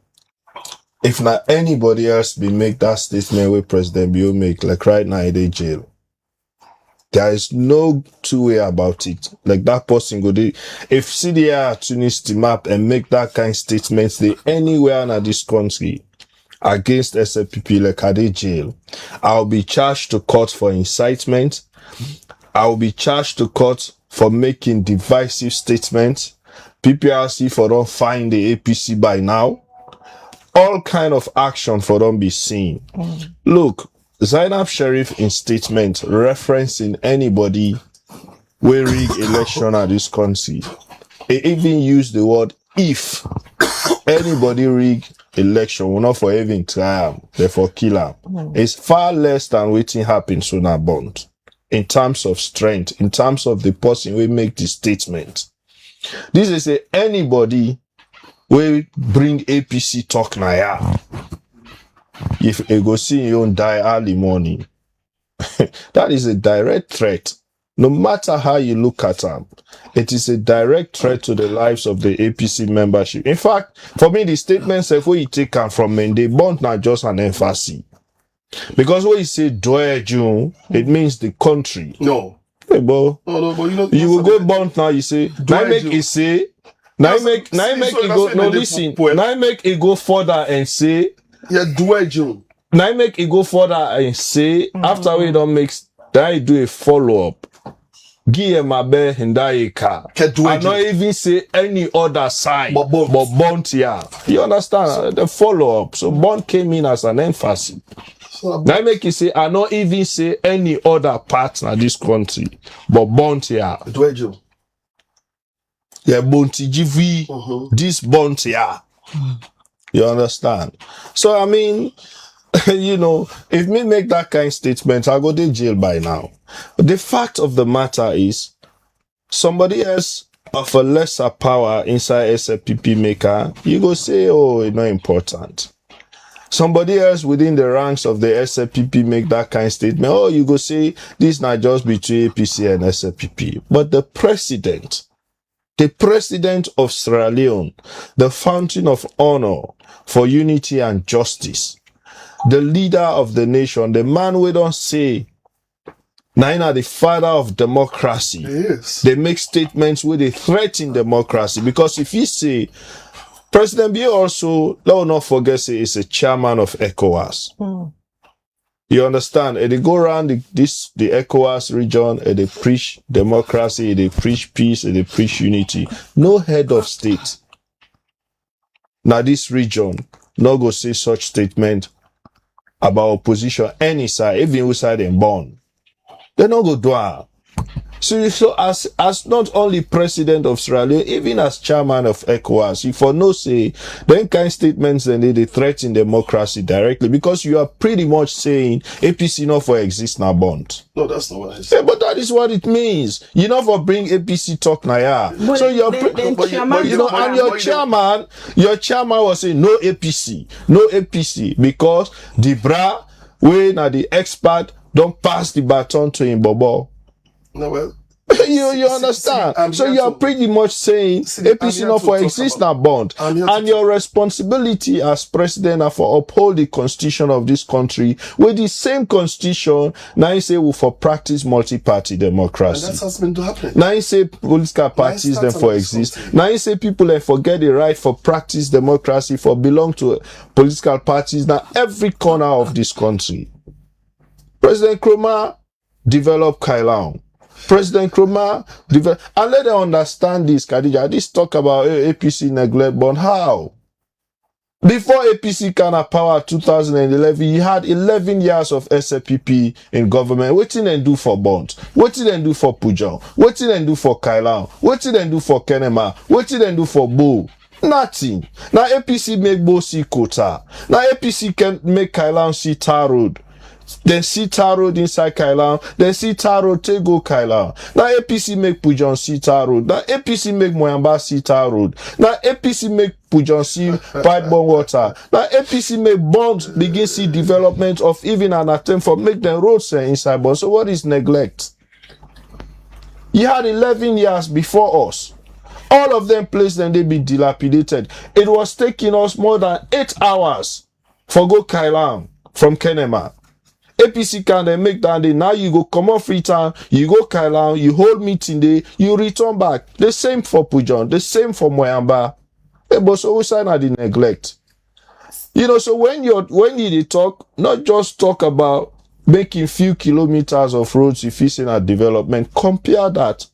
if not anybody else be make that statement where President Bill make, like right now in the jail, there is no two way about it. Like that person go dey. If CDI Tunis team up and make that kind of statements they anywhere in this country against SLPP like at the jail, I'll be charged to court for incitement. I'll be charged to court for making divisive statements. PPRC for don't find the APC by now. All kind of action for don't be seen. Look, Zainab Sheriff in statement referencing anybody will rig election at this country. They even use the word if anybody rig election, will not for even try am, therefore kill am. It's far less than waiting happen sooner bond. In terms of strength, in terms of the person will make the statement. This is a anybody will bring APC talk na ya. If you go see you die early morning, that is a direct threat. No matter how you look at them, it is a direct threat to the lives of the APC membership. In fact, for me, the statements of what you take am from Mende, bond not just an emphasis. Because when you say Dwyer June, it means the country. No. Hey, but No, but you know. you will go bond now, you say, now make it say, now make it go, no listen, now make it go further and say, Yeah, Dwyer June. now make it go further and say, after we don't make, then you do a follow-up. Give my bed in that car. I not even say any other side, but Bond here. You understand? The follow-up. So Bond came in as an emphasis. So, Now make you say, I not even say any other partner this country, but Bond here. Dwyer June. Yeah, Bonti GV, this Bond here. You understand? So I mean, you know, if me make that kind of statement, I'll go to jail by now. The fact of the matter is, somebody else of a lesser power inside SLPP maker, you go say, oh, it's not important. Somebody else within the ranks of the SLPP make that kind of statement, oh, you go say, this not just between APC and SLPP. But the president of Sierra Leone, the fountain of honor for unity and justice, the leader of the nation, the man we don't say, Naina, the father of democracy. Yes. They make statements where they threaten democracy. Because if you say, President Bill also, let not forget, say, is a chairman of ECOWAS. You understand? And they go around the ECOWAS region, and they preach democracy, they preach peace, and they preach unity. No head of state. Now this region, no go say such statement about opposition any side, even outside and born. They no go do it. So as not only president of Sierra Leone, even as chairman of ECOWAS, you for no say, then kind statements and they threaten democracy directly, because you are pretty much saying APC not for exist now bond. No, that's not what I said. Yeah, but that is what it means. You know for bring APC talk now, yeah. But So you're your chairman was saying no APC, because the bra when are the expert don't pass the baton to him, Bobo. No, well, You understand? So you are pretty much saying APC not for exist now bond. And your responsibility as president are for uphold the constitution of this country with the same constitution. Now you say we for practice multi-party democracy. And that's what's been happening. Now you say political parties then for exist. Now you say people they forget the right for practice democracy for belong to political parties. Now every corner of this country. President Nkrumah developed Kailaon. President Nkrumah and let them understand this, Khadija. This talk about APC neglect bond. How? Before APC came to power 2011, you had 11 years of SLPP in government. What did they do for bonds? What did they do for Pujan? What did they do for Kailaon? What did they do for Kenema? What did they do for Bo? Nothing. Now APC make Bo see Kota. Now APC can make Kailaon see Tar Road. Then see Tar Road inside Kailaon. Then see Tar Road take go Kailaon. Now APC make Pujan see Tar Road. Now APC make Moyamba see Tar Road. Now APC make Pujan see pipeborne water. Now APC make bonds begin see development of even an attempt for make them roads inside bonds. So what is neglect? You had 11 years before us. All of them places then they be dilapidated. It was taking us more than 8 hours for go Kailaon from Kenema. APC can then make that day. Now you go come on Freetown, you go Kailaon, you hold meeting day, you return back. The same for Pujan, the same for Moyamba. But so we sign at the neglect. You know, so when you talk, not just talk about making few kilometers of roads efficient at development, compare that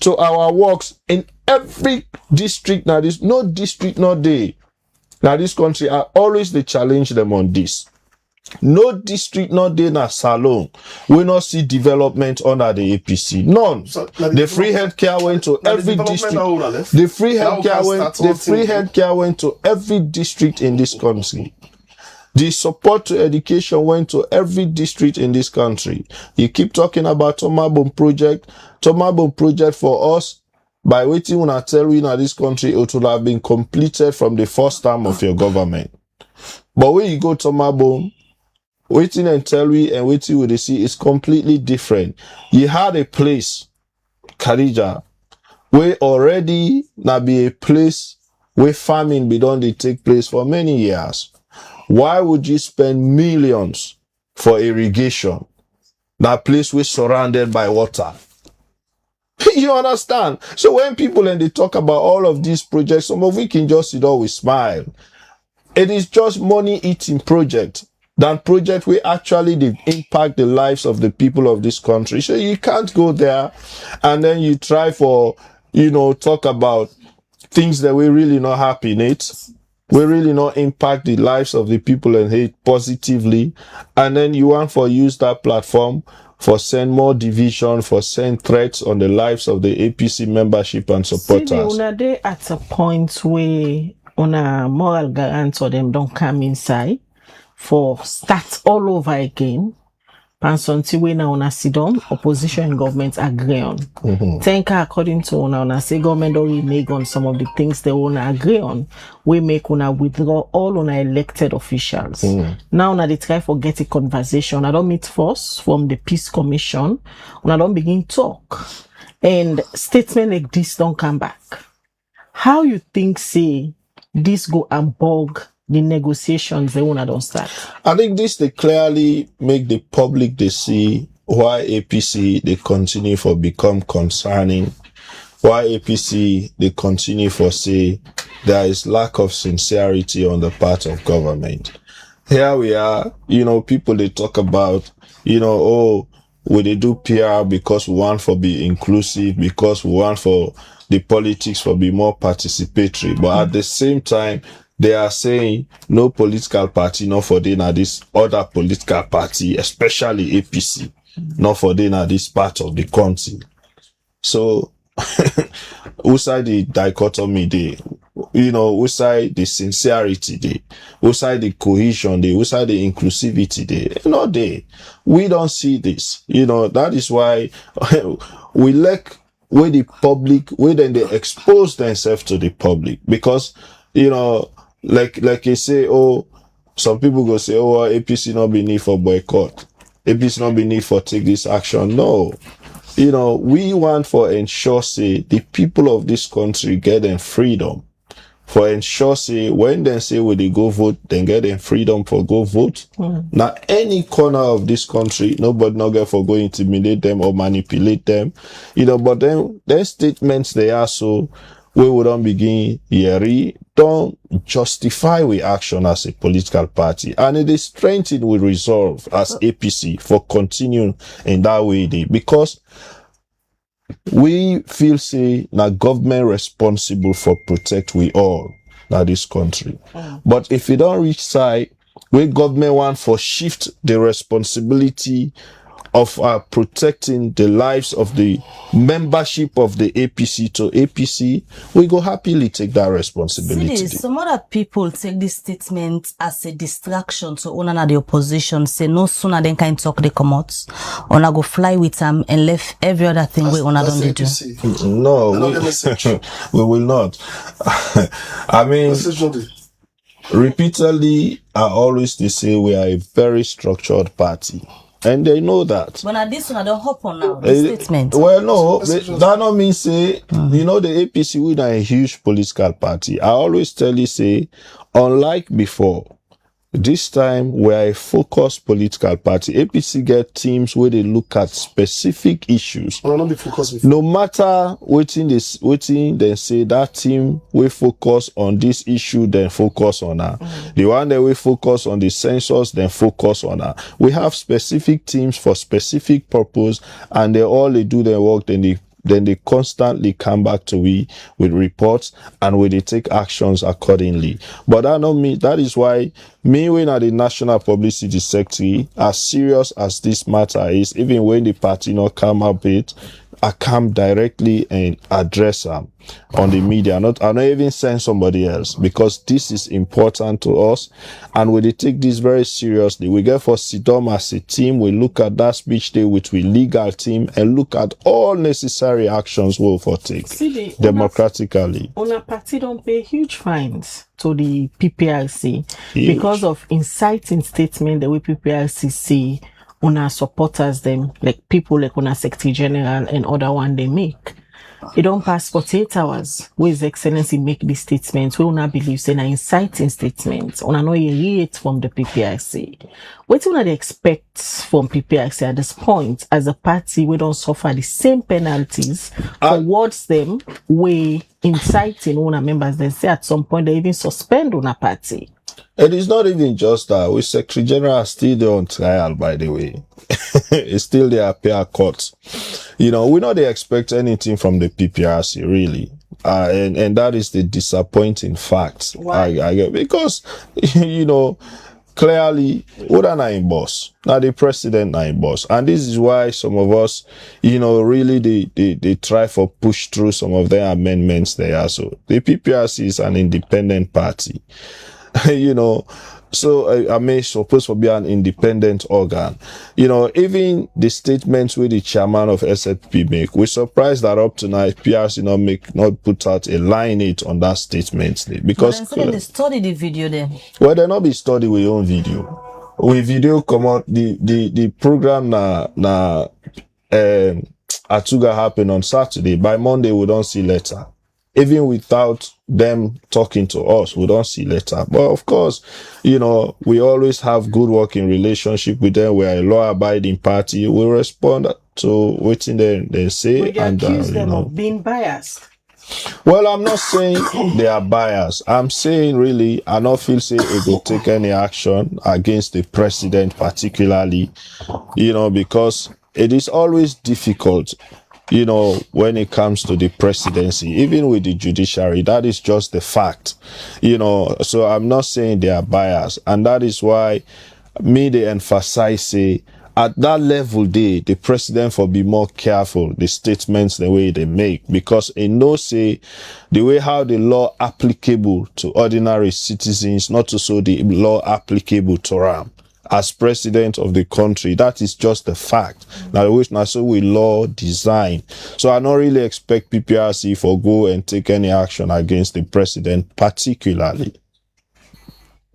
to our works in every district. Now this no district, no day. Now this country, I always they challenge them on this. No district, no day, na salon. We not see development under the APC. None. So, the free healthcare went to every district. The free healthcare went to every district in this country. The support to education went to every district in this country. You keep talking about Tomabon project. Tomabon project for us, by waiting when I tell you in this country, it would have been completed from the first term of your government. But when you go to Tomabon, waiting and tell we and waiting with the see is completely different. You had a place, Khadija, where already now be a place where farming be done they take place for many years. Why would you spend millions for irrigation? That place was surrounded by water. You understand? So when people and they talk about all of these projects, some of we can just sit down with smile. It is just money eating project. Than project will actually impact the lives of the people of this country. So you can't go there and then you try for, you know, talk about things that we really not happy in it. We really not impact the lives of the people and hate positively. And then you want for use that platform for send more division, for send threats on the lives of the APC membership and supporters. Sidi, una dey at a point where una moral guarantor them don't come inside for start all over again. Pansonti we na una sidon, opposition and government agree on. Think according to una say government already make on some of the things they wanna agree on. We make una withdraw all una elected officials. Now una they try for get a conversation. I don't meet first from the Peace Commission. Una don't begin talk. And statement like this don't come back. How you think say this go and bog the negotiations they wanna don't start? I think this they clearly make the public they see why APC they continue for become concerning, why APC they continue for say there is lack of sincerity on the part of government. Here we are, you know, people they talk about, you know, oh, will they do PR because we want for be inclusive, because we want for the politics for be more participatory, but at the same time they are saying no political party, not for this other political party, especially APC, not for this part of the country. So, outside the dichotomy day, you know, outside the sincerity day, outside the cohesion day, outside the inclusivity day, you know, we don't see this. You know, that is why we lack where the public, where then they expose themselves to the public, because, you know, like you say, oh, some people go say, oh, APC not be need for boycott. APC not be need for take this action. No. You know, we want for ensure say the people of this country get them freedom. For ensure say when they say when they go vote, then get them freedom for go vote. Now any corner of this country, nobody not get for go intimidate them or manipulate them. You know, but then their statements they are so we wouldn't begin here don't justify we action as a political party. And it is strengthened with resolve as APC for continuing in that way because we feel say na government responsible for protect we all na this country. But if we don't reach side, we government want for shift the responsibility of protecting the lives of the membership of the APC to APC, we go happily take that responsibility. Sidi, some other people take this statement as a distraction to una the opposition, say no sooner than can talk they come out, una go fly with them and left every other thing we una don't do. No, we will not. I mean, repeatedly, I always they say we are a very structured party. And they know that. But at this one, I don't hop on now, the statement. Well, no, that not mean say, you know, the APC, we are a huge political party. I always tell you, say, unlike before, this time we are a focused political party. APC get teams where they look at specific issues. No matter waiting they say that team we focus on this issue, then focus on that. The one that we focus on the census, then focus on that. We have specific teams for specific purpose, and they do their work, then they constantly come back to we with reports and they take actions accordingly. But that is why me when at the National Publicity Secretary, as serious as this matter is, even when the party not come up with, I come directly and address them on the media. I not even send somebody else because this is important to us, and we take this very seriously. We get for Sidom as a team. We look at that speech day with we legal team and look at all necessary actions we'll for take democratically. Una party don't pay huge fines to the PPRC because of inciting statement the way PPRC see una supporters them, like people like una Secretary General and other one they make. It don't pass 48 hours. Where His Excellency make these statements. We una believe say na inciting statements. Una no hear it from the PPRC. What do they expect from PPRC at this point as a party we don't suffer the same penalties towards them we inciting una members? They say at some point they even suspend una party. It is not even just that. We Secretary General still there on trial, by the way. It's still there appear court. You know, we know they expect anything from the PPRC, really. And that is the disappointing fact. I get because, you know, clearly, what are not in boss? Now the president not in boss. And this is why some of us, you know, really they try for push through some of their amendments there. So the PPRC is an independent party. You know, so I may supposed to be an independent organ. You know, even the statements with the chairman of SLPP make, we're surprised that up to now PRC not put out a line it on that statement because they study the video then. Well, they not be study with own video. We video come out the program Atuga happened on Saturday. By Monday we don't see letter. Even without them talking to us, we don't see later. But of course, you know, we always have good working relationship with them. We're a law-abiding party. We respond to what they say. We accuse them of being biased. Well, I'm not saying they are biased. I'm saying really, I don't feel say it will take any action against the president particularly, you know, because it is always difficult. You know, when it comes to the presidency, even with the judiciary, that is just the fact, you know. So I'm not saying they are biased. And that is why they emphasize, say, at that level, the president will be more careful, the statements, the way they make, because in no say, the way how the law applicable to ordinary citizens, not to so the law applicable to them. As president of the country, that is just a fact. Now, which now so we law design. So I don't really expect PPRC for go and take any action against the president, particularly.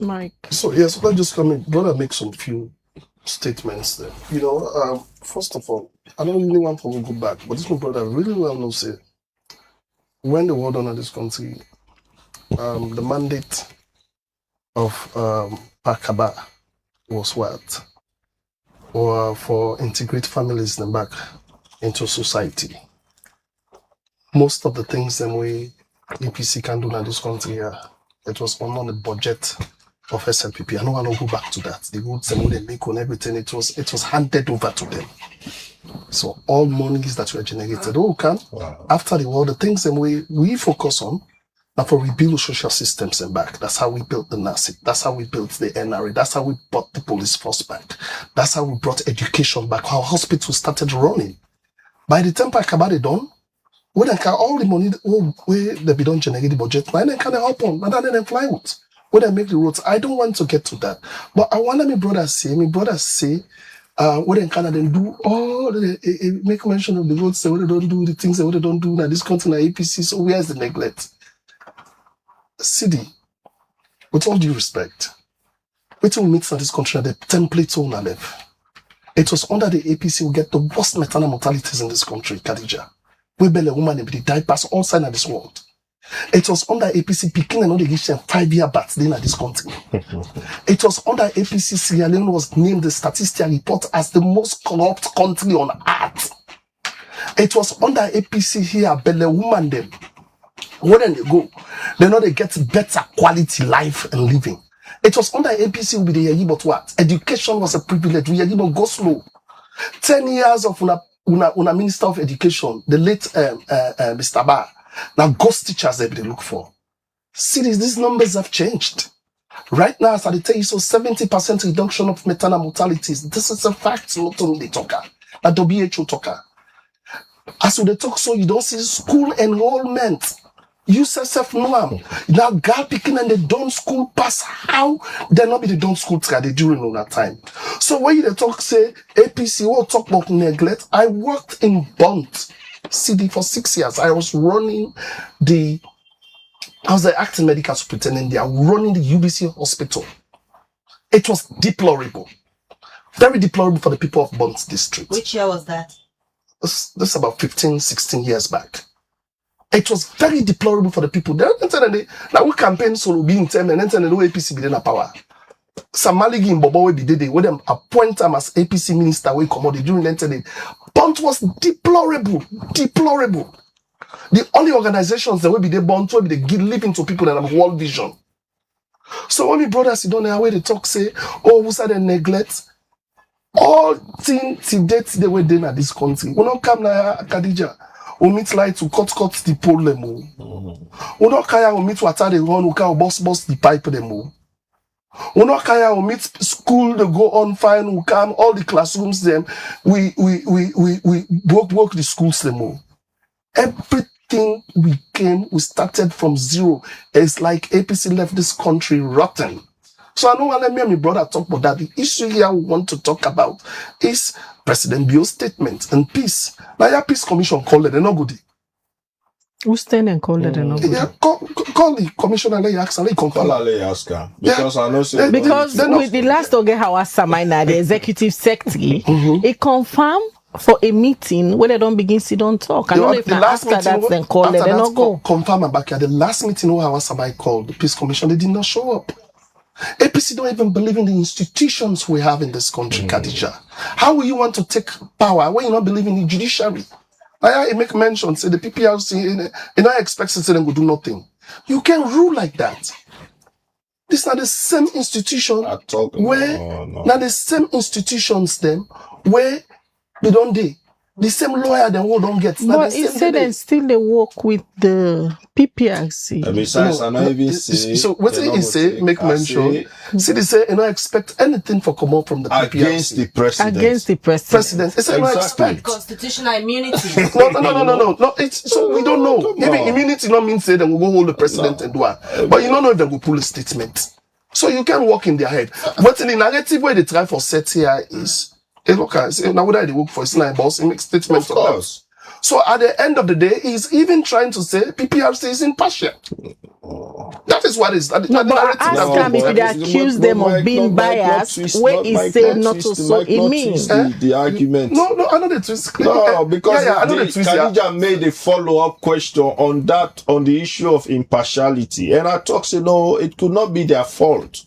Myke. So yes, let's just come in. Gonna make some few statements there. You know, first of all, I don't really want to go back, but this my brother really well knows say when the war done in this country, the mandate of Pakaba was what? Or for integrate families them back into society. Most of the things that we APC can do in this country, it was on the budget of SLPP. I don't want to go back to that. The roads and they make on everything, it was handed over to them. So all monies that were generated, after the war, the things that we focus on are for rebuild social systems and back. That's how we built the NASIC. That's how we built the NRA. That's how we brought the police force back. That's how we brought education back. How hospitals started running. By the time Pakabade done, when they can all the money where they be done generate the budget, and then can they help on, and then they fly out. When they make the roads, I don't want to get to that. But I want my brothers say, what they can then do all make mention of the roads, say what they don't do, the things that what they don't do, now this country na APC, so where's the neglect? Sidi, with all due respect, wait till we meet in this country, the template on our left. It was under the APC we get the worst maternal mortalities in this country, Khadija. We bear a woman be die past all sides of this world. It was under APC picking and only giving 5-year birthday in this country. It was under APC Sierra Leone was named the statistical report as the most corrupt country on earth. It was under APC here, Bele woman them. When they go, they know they get better quality life and living. It was under APC will be the year, but what? Education was a privilege. We are go slow. 10 years of una Minister of Education, the late Mr. Ba. Now ghost teachers they look for. See, these numbers have changed. Right now, as I tell you, so 70% reduction of maternal mortalities. This is a fact, not only the talker, but the WHO talker. As we talk, so you don't see school enrollment. You self know now girl picking and they don't school pass how they not be the don't school they during that time. So when you talk say APC will talk about neglect. I worked in Bont Sidi for 6 years. I was the acting medical superintendent there, running the UBC hospital. It was deplorable. Very deplorable for the people of Bont district. Which year was that? This is about 15, 16 years back. It was very deplorable for the people. Now we campaign so be in term and then no APC be in power. Samaligi in Bobo be they when them appoint them as APC minister we come during the Bont was deplorable. Deplorable. The only organizations that will be they Bont will be they give living to people that have world vision. So when my brothers sit down there where they talk say, oh, who said they neglect? All things to date they were doing at this country. We don't come now, Khadija. We meet like to cut the pole them. We don't care we meet to attack the run, we can bust the pipe them. We don't care we meet school they go on fine, we come all the classrooms them. We broke the schools them. Everything we started from zero. It's like APC left this country rotten. So I don't want to let me and my brother talk about that. The issue here we want to talk about is President Bio's statement and peace. Now your peace commission called it, they're not good. Who stand and call it? Yeah, call the commissioner, let you ask her, because I know say because with the last Oge Hawassa Maina, the executive secretary, it confirmed for a meeting where they don't begin to don't talk. I don't know if the last after that then call it, they not go. Confirm back here. The last meeting where Hawassa called the peace commission, they did not show up. APC don't even believe in the institutions we have in this country, Khadija. How will you want to take power when you not believe in the judiciary? I make mention, say the PPRC, you not expect to say them will do nothing. You can rule like that. These are the same institution now the same institutions them where they don't do. The same lawyer they who don't get. But he said they still they work with the PPRC. Besides, I know even say. So what he say, make mention. See, they say, you don't expect anything for come out from the PPRC. Against the president. Against the president. They say, no expect. Constitutional immunity. No. It's, so we don't know. Maybe immunity not mean say they will go hold the president and do it. But you don't know if they will pull a statement. So you can walk in their head. But in the narrative where they try for set here is, hey, look, now whether they work for his nine boss, he makes statements of that. So at the end of the day, he's even trying to say PPRC is impartial. That is what is. No, but I ask them if they accuse them of being biased, where is say not to so it means the argument. No, I know the twist. No, because I know the twist. Khadija made a follow-up question on the issue of impartiality, and I talked, no, it could not be their fault.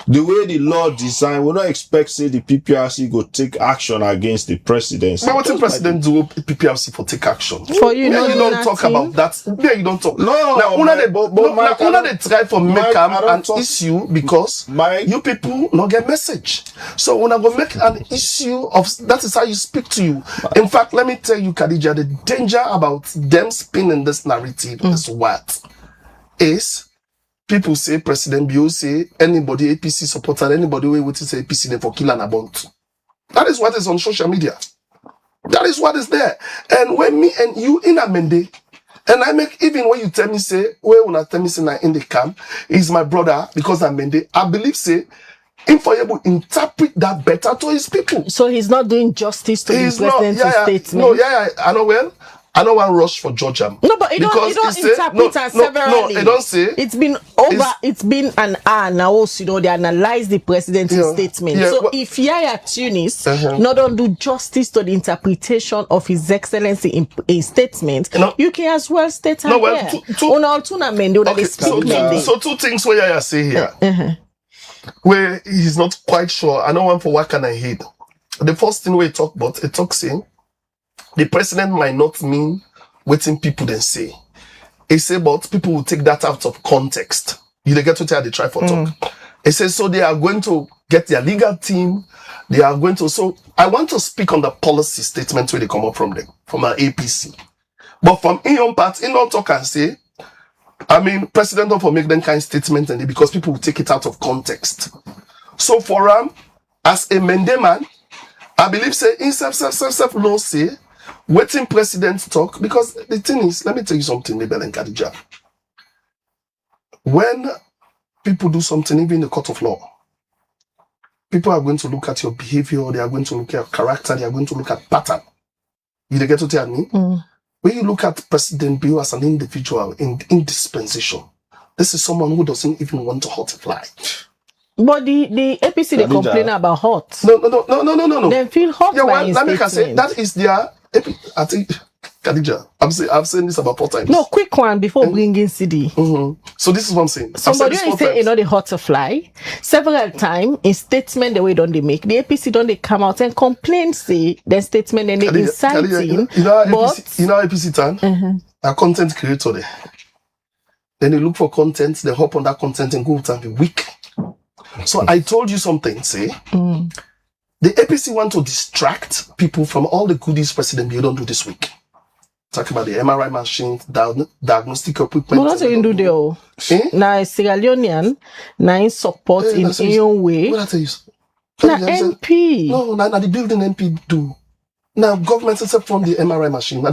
The way the law designed, we don't expect say the PPRC go take action against the presidency. But what the president do PPRC for take action? For you, you don't talk about that. Yeah, you don't talk. No, now they try for make an issue because you people not get message. So when I go make an issue of that is how you speak to you. In fact, let me tell you, Khadija, the danger about them spinning this narrative is what is. People say President Bio say anybody APC supporter, anybody who say APC they for kill and abort. That is what is on social media. That is what is there. And when me and you in Amende, and I make even when you tell me say when I tell me say in the camp is my brother because Amende, I believe say him for able interpret that better to his people. So he's not doing justice to the president's statement. No, I know well. I don't want to rush for Georgia. No, but you don't interpret as severally. No, I don't say. It's been an hour now, so they analyze the president's statement. Yeah, so if Yaya Tunis not don't do justice to the interpretation of His Excellency in statement, you can as well state so two things where Yaya say here. Where he's not quite sure. I don't want for what can I hate. The first thing we talk about, it talks saying the president might not mean what people then say. He say, but people will take that out of context. You get to tell the try for talk. He says, so they are going to get their legal team. They are going to, so I want to speak on the policy statement where they come up from them, from our APC. But from in your part, in all talk and say, I mean, president don't for make them kind of statement and because people will take it out of context. So for as a Mende man, I believe say, in self no say, waiting president talk, because the thing is, let me tell you something, Mabel and Khadija. When people do something, even in the court of law, people are going to look at your behavior, they are going to look at your character, they are going to look at pattern. You get to tell me? When you look at President Bio as an individual in dispensation, this is someone who doesn't even want to hurt a fly. But the APC, they complain about hot. No. They feel hot by his let me say, that is their... I think, Khadija, I've said this about 4 times. No, quick one before bringing Sidi. So this is what I'm saying. Somebody is saying, the hot to fly. Several times, in statement the way don't they make, the APC don't they come out and complain, say, their statement and they inciting. You know APC turn? A content creator there. Then they look for content, they hop on that content and go and be weak. So I told you something, say, the APC want to distract people from all the goodies President Bio don't do this week. Talk about the MRI machine, diagnostic equipment. No, that's what you do there. Now, Sierra Leonean, now in support in your way. What I tell you? Now, MP. No, now the building MP do. Now, government set from the MRI machine. Now,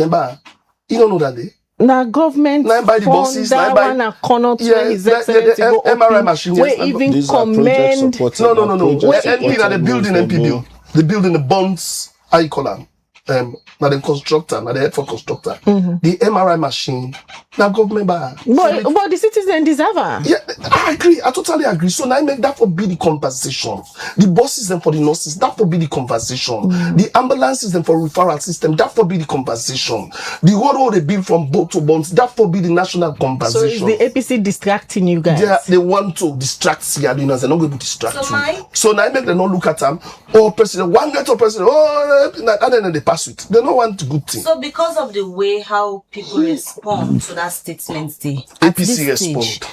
you don't know that day. Now, government by the bosses, that one and cannot His Excellency go MRI machine. We even commend. No. MP now the building MP build. The building, the bonds, how you call them? Now the constructor, now the head for constructor. The MRI machine, now government by. But the citizen deserve it. Yeah, I agree. I totally agree. So now I make that for be the conversation. The buses and for the nurses, that for be the conversation. The ambulances and for referral system, that for be the conversation. The whole they build from boat to bonds, that for be the national conversation. So is the APC distracting you guys? Yeah, they want to distract Sierra Leoneans. They're not going to distract you. So now I make them not look at them. Oh, president, one get to president. Oh, and then they pass it. They don't want good thing. So because of the way how people respond to that statement, APC respond.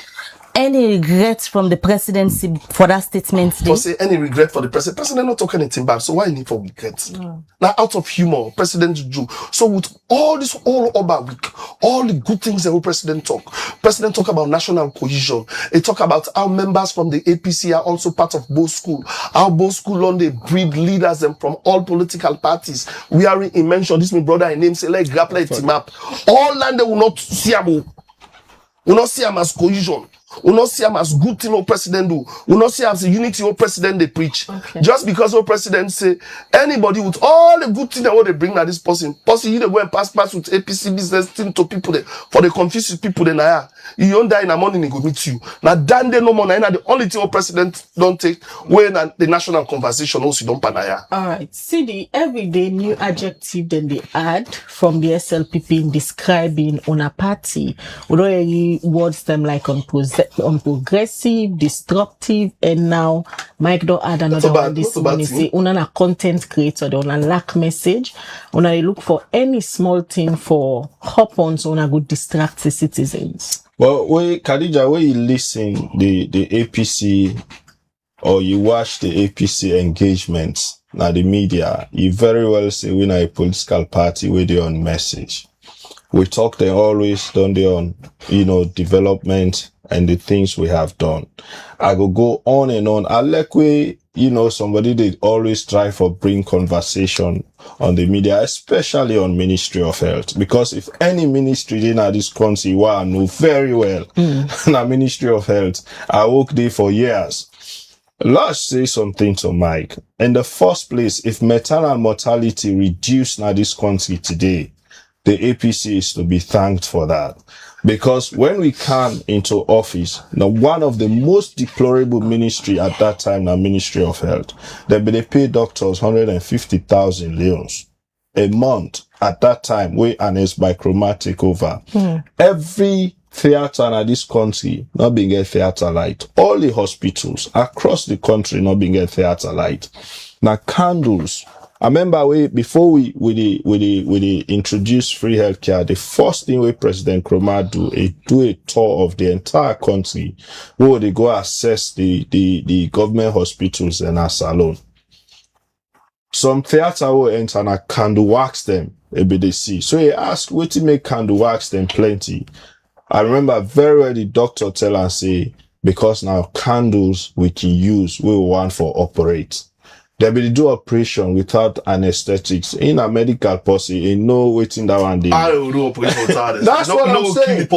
Any regrets from the presidency for that statement? For say any regret for the president? President not talking anything bad. So why you need for regrets? Now out of humor, President Juju. So with all this all over week, all the good things that the president talk about national cohesion. They talk about how members from the APC are also part of both school. How both school on they breed leaders and from all political parties. We are in mention this my brother in name say like grapple team up. All land they will not see will not see as cohesion. We not see him as good thing our president do. We not see him as the unity our president they preach. Okay. Just because our president say anybody with all the good things that what they bring at this person you they go and pass with APC business thing to people there for the confused people then you don't die in the morning he go meet you. Now dan they no more now the only thing our president don't take when the national conversation also don't panaya. All right, Sidi, every day new adjective then they add from the SLPP in describing on a party. We don't hear words them like unprogressive, disruptive, and now Myke don't add another one this morning. Say una content creator, they una lack message. Una look for any small thing for hop on so una good distract the citizens. Well, Khadija, when you listen the APC or you watch the APC engagements now the media, you very well say we're not a political party where they on message. We talk they always done they on, development and the things we have done. I go on and on. I like we, somebody they always try for bring conversation on the media, especially on Ministry of Health. Because if any ministry in this country, I know very well, na Ministry of Health, I work there for years. Let's say something to Myke. In the first place, if maternal mortality reduced in this country today, the APC is to be thanked for that. Because when we came into office, now one of the most deplorable ministry at that time, the Ministry of Health, they pay doctors 150,000 leons a month at that time, we annexed by chromatic over. Every theater in this country not being a theater light. All the hospitals across the country not being a theater light. Now candles. I remember before we introduced free healthcare, the first thing we President Nkrumah do a tour of the entire country where they go assess the government hospitals and our salon. Some theater will enter and a candle wax them a bit they see. So he asked, what to make candle wax them plenty? I remember very well the doctor tell and say, because now candles we can use, we want for operate. They will do operation without anesthetics. In a medical policy, in no waiting that one day. I don't do operation without anesthetics. That's what I'm saying.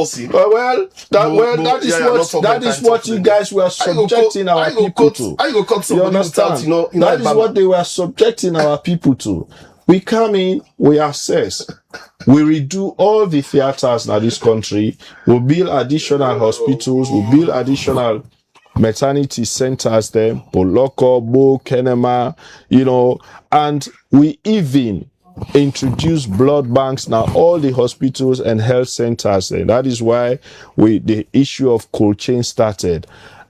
That is what you guys were subjecting our people to. You understand? That is what they were subjecting our people to. We come in, we assess. We redo all the theaters in this country. We build additional hospitals. We build additional maternity centers there, Boloko, Bo, Kenema, and we even introduce blood banks now, all the hospitals and health centers there. That is why the issue of cold chain started.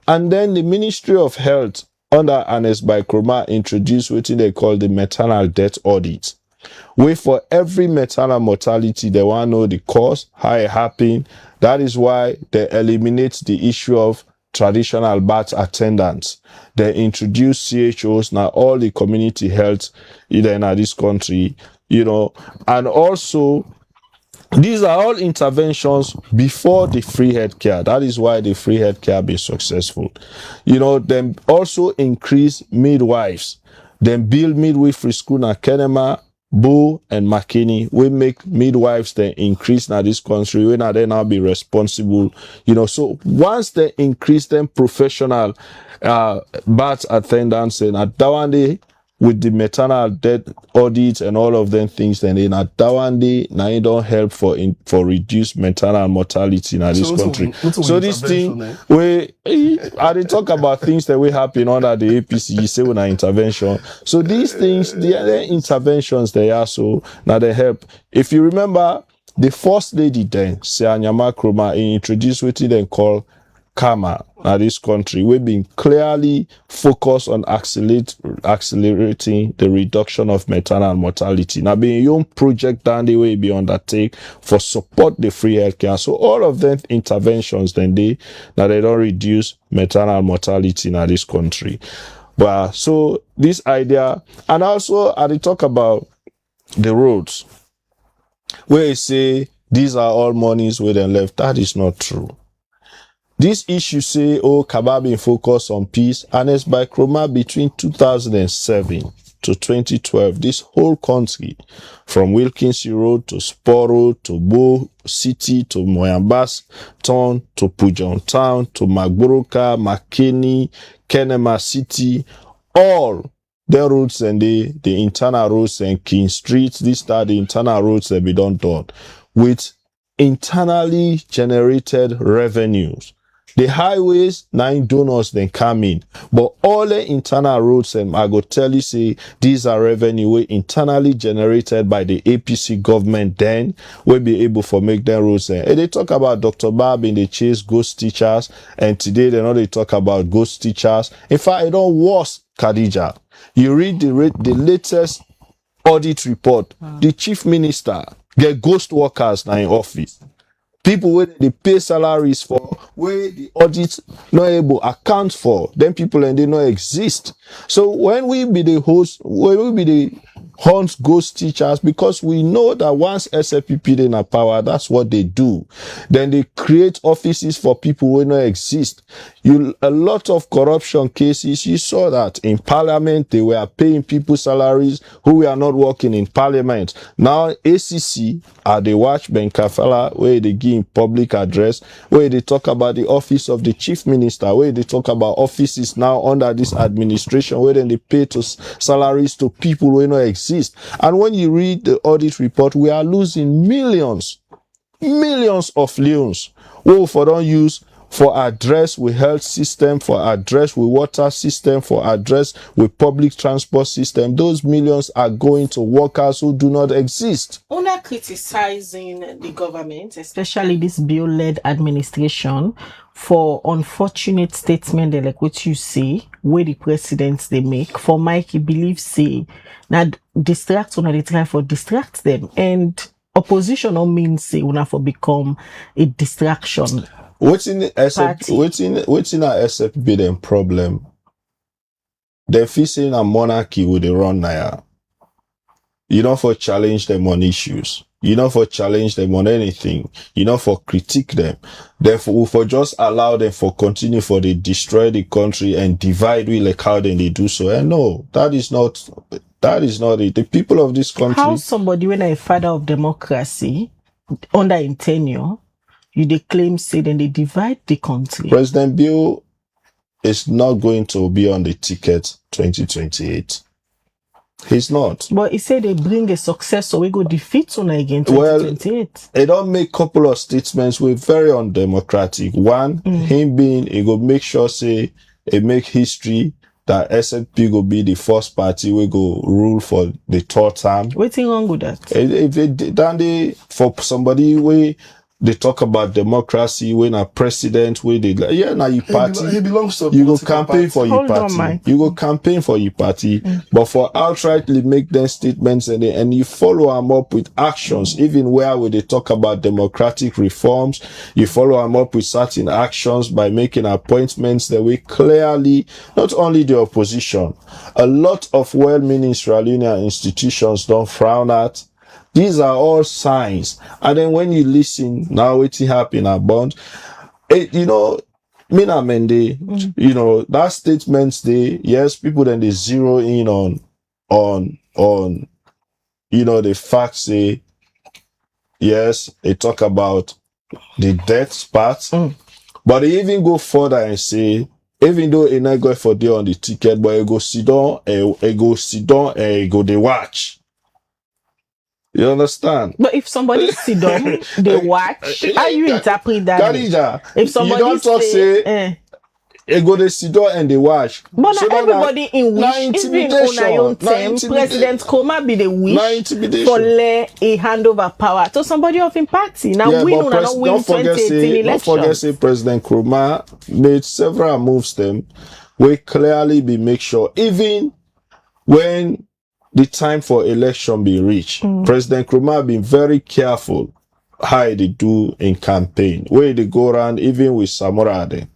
And then the Ministry of Health under Ernest by Nkrumah introduced what they call the maternal death audit. Where for every maternal mortality, they want to know the cause, how it happened. That is why they eliminate the issue of traditional birth attendants. They introduce CHOs, now all the community health either in this country, and also these are all interventions before the free healthcare. That is why the free healthcare be successful. Then also increase midwives. Then build midwifery school in Kenema, Bo and McKinney. We make midwives then increase now this country. We now be responsible. So once they increase them professional birth attendants and at Dawande with the maternal death audit and all of them things, then in at Dawande now it don't help for reduced maternal mortality in this country. So this thing I did talk about things that we happen under the APC. You say when our intervention. So these things, the other interventions they are so now they help. If you remember, the first lady then, Nyama Nkrumah, introduced what they call Karma in this country. We've been clearly focused on accelerating the reduction of maternal mortality. Now, being young project down the way be undertake for support the free healthcare. So all of them interventions then they don't reduce maternal mortality in this country. But so this idea, and also I talk about the roads where you say these are all monies where they left. That is not true. This issue say, Kabab in focus on peace, and it's by Nkrumah between 2007 to 2012, this whole country, from Wilkinson Road to Spur Road to Bo City to Moyambas Town to Pujon Town to Magburuka, Makeni, Kenema City, all the roads and the internal roads and King Street, these are the internal roads that we don't done with internally generated revenues. The highways, 9 donors then come in. But all the internal roads, and I go tell you, say, these are revenue internally generated by the APC government, then we'll be able to make them roads. And they talk about Dr. Barb in the chase ghost teachers, and today they talk about ghost teachers. In fact, it don't worse, Khadija. You read the latest audit report, the chief minister get ghost workers now in office. People where they pay salaries for, where the audit not able account for, then people and they not exist. So when we be the host, when we be the hunt ghost teachers, because we know that once SLPP in a power, that's what they do. Then they create offices for people who not exist. A lot of corruption cases, you saw that in parliament, they were paying people salaries who were not working in parliament. Now ACC, they watch Ben Kafala, where they give public address, where they talk about the office of the chief minister, where they talk about offices now under this administration, where then they pay to salaries to people who not exist. And when you read the audit report, we are losing millions of loans. Oh, for don't use for address with health system, for address with water system, for address with public transport system. Those millions are going to workers who do not exist. Una criticizing the government, especially this bill-led administration, for unfortunate statement like what you say, where the presidents they make. For Myke, he believes say that distract una, they try for distract them, and opposition don't mean say una for become a distraction. What's in our SLPP then problem? They're facing a monarchy with the run now. You know, for challenge them on issues. You know, for challenge them on anything. You know, for critique them. Therefore, for just allow them for continue for they destroy the country and divide we like how then they do so. And no, that is not it. The people of this country. How somebody when a father of democracy under in tenure, you they claim say then they divide the country. President Bill is not going to be on the ticket 2028. He's not. But he said they bring a success, so we go defeat Una again 2028. Well, they don't make couple of statements with very undemocratic. One, him being, he go make sure say, he make history that SLP go be the first party we go rule for the third term. What's wrong with that? If they for somebody we they talk about democracy when a president where they now you party He belongs to you go campaign for your Hold on, party. Myke. You go campaign for your party, but for outrightly make them statements and you follow them up with actions, even where they talk about democratic reforms, you follow them up with certain actions by making appointments that we clearly, not only the opposition, a lot of well-meaning Sierra Leonean institutions don't frown at. These are all signs. And then when you listen, now what's happening about, you know, Mina Mende, you know, that statements they, yes, people then they zero in on, you know, the facts say, yes, they talk about the death part, but they even go further and say, even though it not go for day on the ticket, but it go sit down, and go they watch. You understand? But if somebody sit down, they watch. How you interpret that? Khadija, If somebody you don't talk say, they go they sit down and they watch. But So not everybody in wish, even on our own term, President Koma be the wish for lay a handover power to somebody of him party. Now we will not win 2018 don't forget say elections. President Nkrumah made several moves them we clearly be make sure even when the time for election be reached, President Nkrumah been very careful how they do in campaign, where they go around even with Samorade.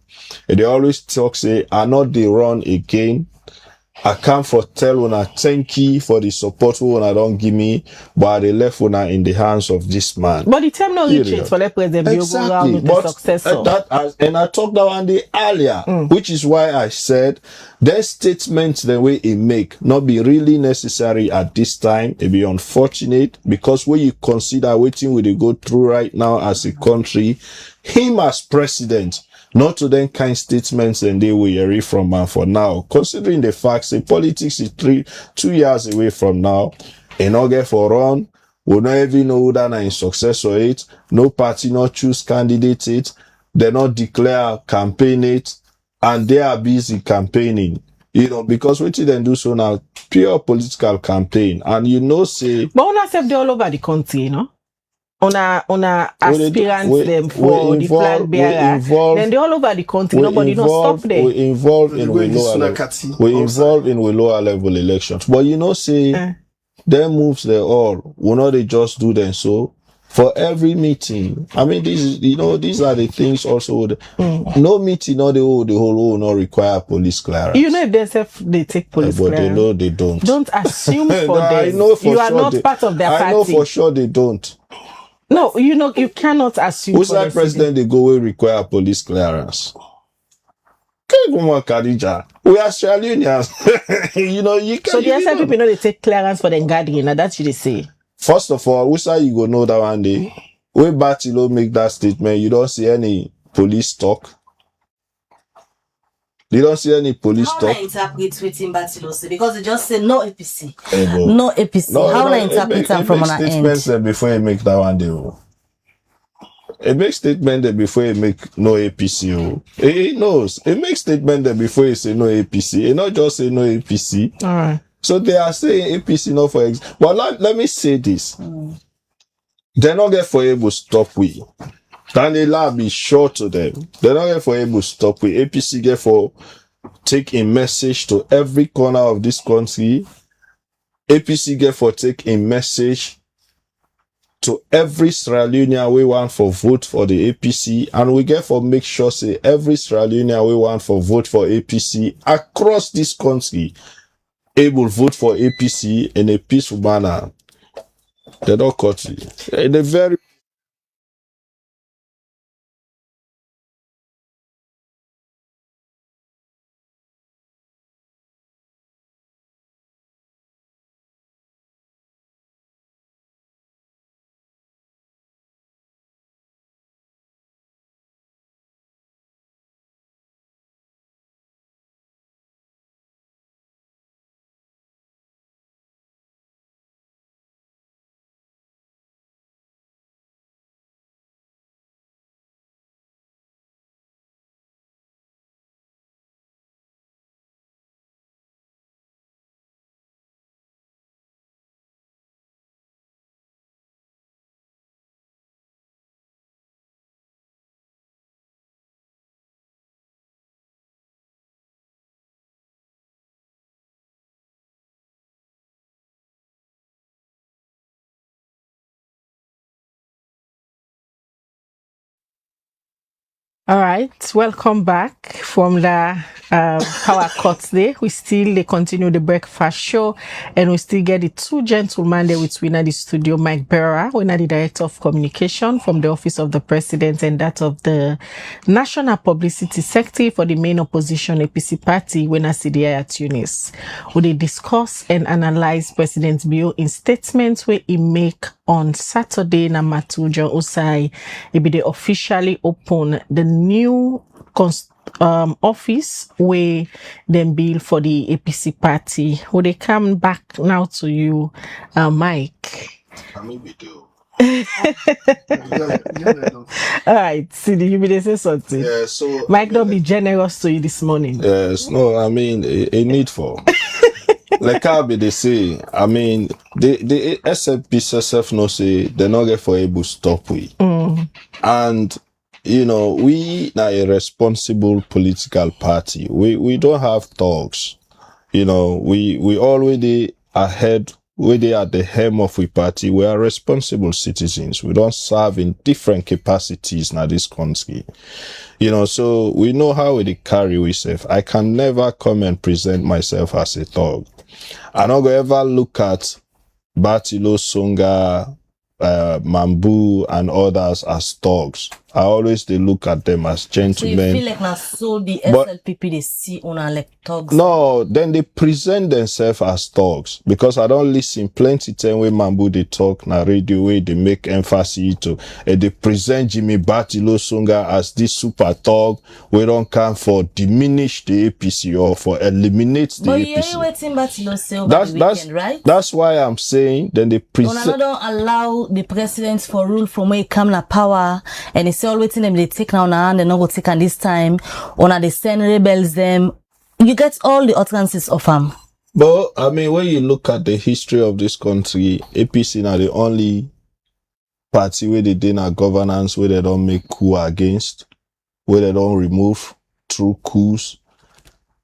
And they always talk say, are not they run again? I come for tell una thank you for the support una don't give me, but they left una in the hands of this man. But the time no Period. retreat for the president, you go around with But the successor. and I talked that one day earlier, which is why I said their statements the way it make not be really necessary at this time. It be unfortunate because when you consider waiting we go through right now as a country, him as president, not to then kind statements and they will hear from man for now, considering the facts the politics is 2 years away from now, and not get for run. We not even know who that is success or it. No party not choose candidate it. They not declare campaign it, and they are busy campaigning. You know, because what they do so now, pure political campaign, and you know say. But una have they all over the country, you know. Una aspirants them for the flag bearer. Then they all over the country. Nobody not stop there. We involved in lower level elections, but you know say. Their moves they all will not they just do them so for every meeting. I mean this is these are the things also no meeting not the whole will not require police clearance. You know if they take police but clearance. They know they don't. Don't assume for no, them. I know for you sure are not part of their party. I know for sure they don't. No, you cannot assume. Who's that president they go will require police clearance? We are Australians. You know, you can. So the SLPP know they take clearance for the gathering, and that's what they say. First of all, which you go know that one day, when Batilo make that statement, you don't see any police talk. You don't see any police talk. How I interpret within Batilo say because they just say no APC, no APC. How I interpret them from an end? Statements before you make that one day. It makes statement that before you make no APC. It knows. It makes statement that before you say no APC. It not just say no APC. All right. So they are saying APC not for but let me say this. They're not get for able to stop with. Then the lab be sure to them. They're not get for able to stop with. APC get for take a message to every corner of this country. APC get for take a message to every Sierra Leonean we want for vote for the APC, and we get for make sure say every Sierra Leonean we want for vote for APC across this country able vote for APC in a peaceful manner. They don't cut it. In a very All right, welcome back from the Power Cuts Day. We still continue the breakfast show, and we still get the two gentlemen there with we in the studio, Myke Berewa, we the Director of Communication from the Office of the President and that of the National Publicity Secretary for the main opposition APC party, we na Sidi at Tunis. We discuss and analyze President Bio in statements where he make on Saturday na Matujo Usai. It be they officially open the new office where them build for the APC party. Would they come back now to you, Myke? All right, Sidi, you be say something. yeah, so Myke, don't be generous to you this morning. yes, no, I mean a need for. Like how be they say, I mean the SLPP self no say they're not get for able to stop we. And you know, we are a responsible political party. We don't have talks. You know, we already ahead where they at the helm of we party, we are responsible citizens. We don't serve in different capacities in this country. You know, so we know how we carry ourselves. I can never come and present myself as a thug. I'm not going to ever look at Batilo, Songa, Mambu, and others as thugs. I always they look at them as gentlemen. So you feel like now so the SLPP they see on like thugs? No, then they present themselves as thugs because I don't listen plenty time when Mambu they talk na radio way they make emphasis to and they present Jimmy Batilo Songa as this super thug. We don't come for diminish the APC or for eliminate the APC. But you're waiting Batilo say over the weekend, right? That's why I'm saying then they present. Don't allow the president for rule from where he come na power and it's all waiting them they take now and they not go take on this time or they send rebels them. You get all the utterances of them. But I mean, when you look at the history of this country, APC are the only party where they did a governance where they don't make coup against, where they don't remove through coups,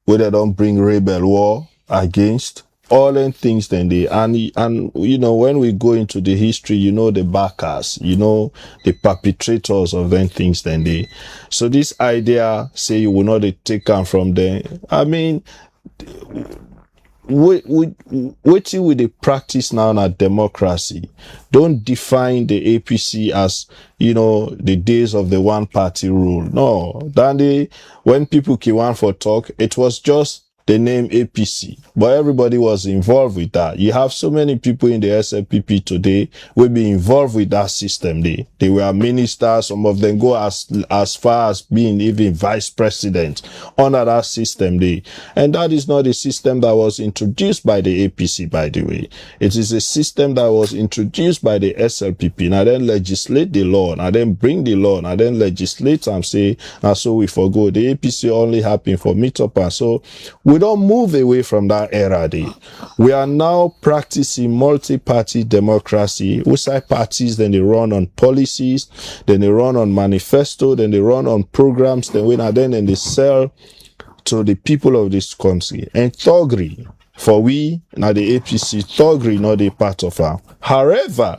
where they don't bring rebel war against. All them things then they and you know when we go into the history, you know the backers, you know the perpetrators of them things then they. So this idea say you will not take them from them. I mean, waiting with the practice now na democracy. Don't define the APC as you know the days of the one party rule. No, then when people came on for talk, it was just the name APC, but everybody was involved with that. You have so many people in the SLPP today will be involved with that system. They were ministers. Some of them go as far as being even vice president under that system. And that is not a system that was introduced by the APC, by the way. It is a system that was introduced by the SLPP. Now then legislate the law. Now then bring the law. Now then legislate and say, now so we forgo. The APC only happen for meet up and so we don't move away from that era. We are now practicing multi-party democracy. We say parties, then they run on policies, then they run on manifesto, then they run on programs, then they sell to the people of this country. And thuggery, for we, now the APC, thuggery not a part of our. However,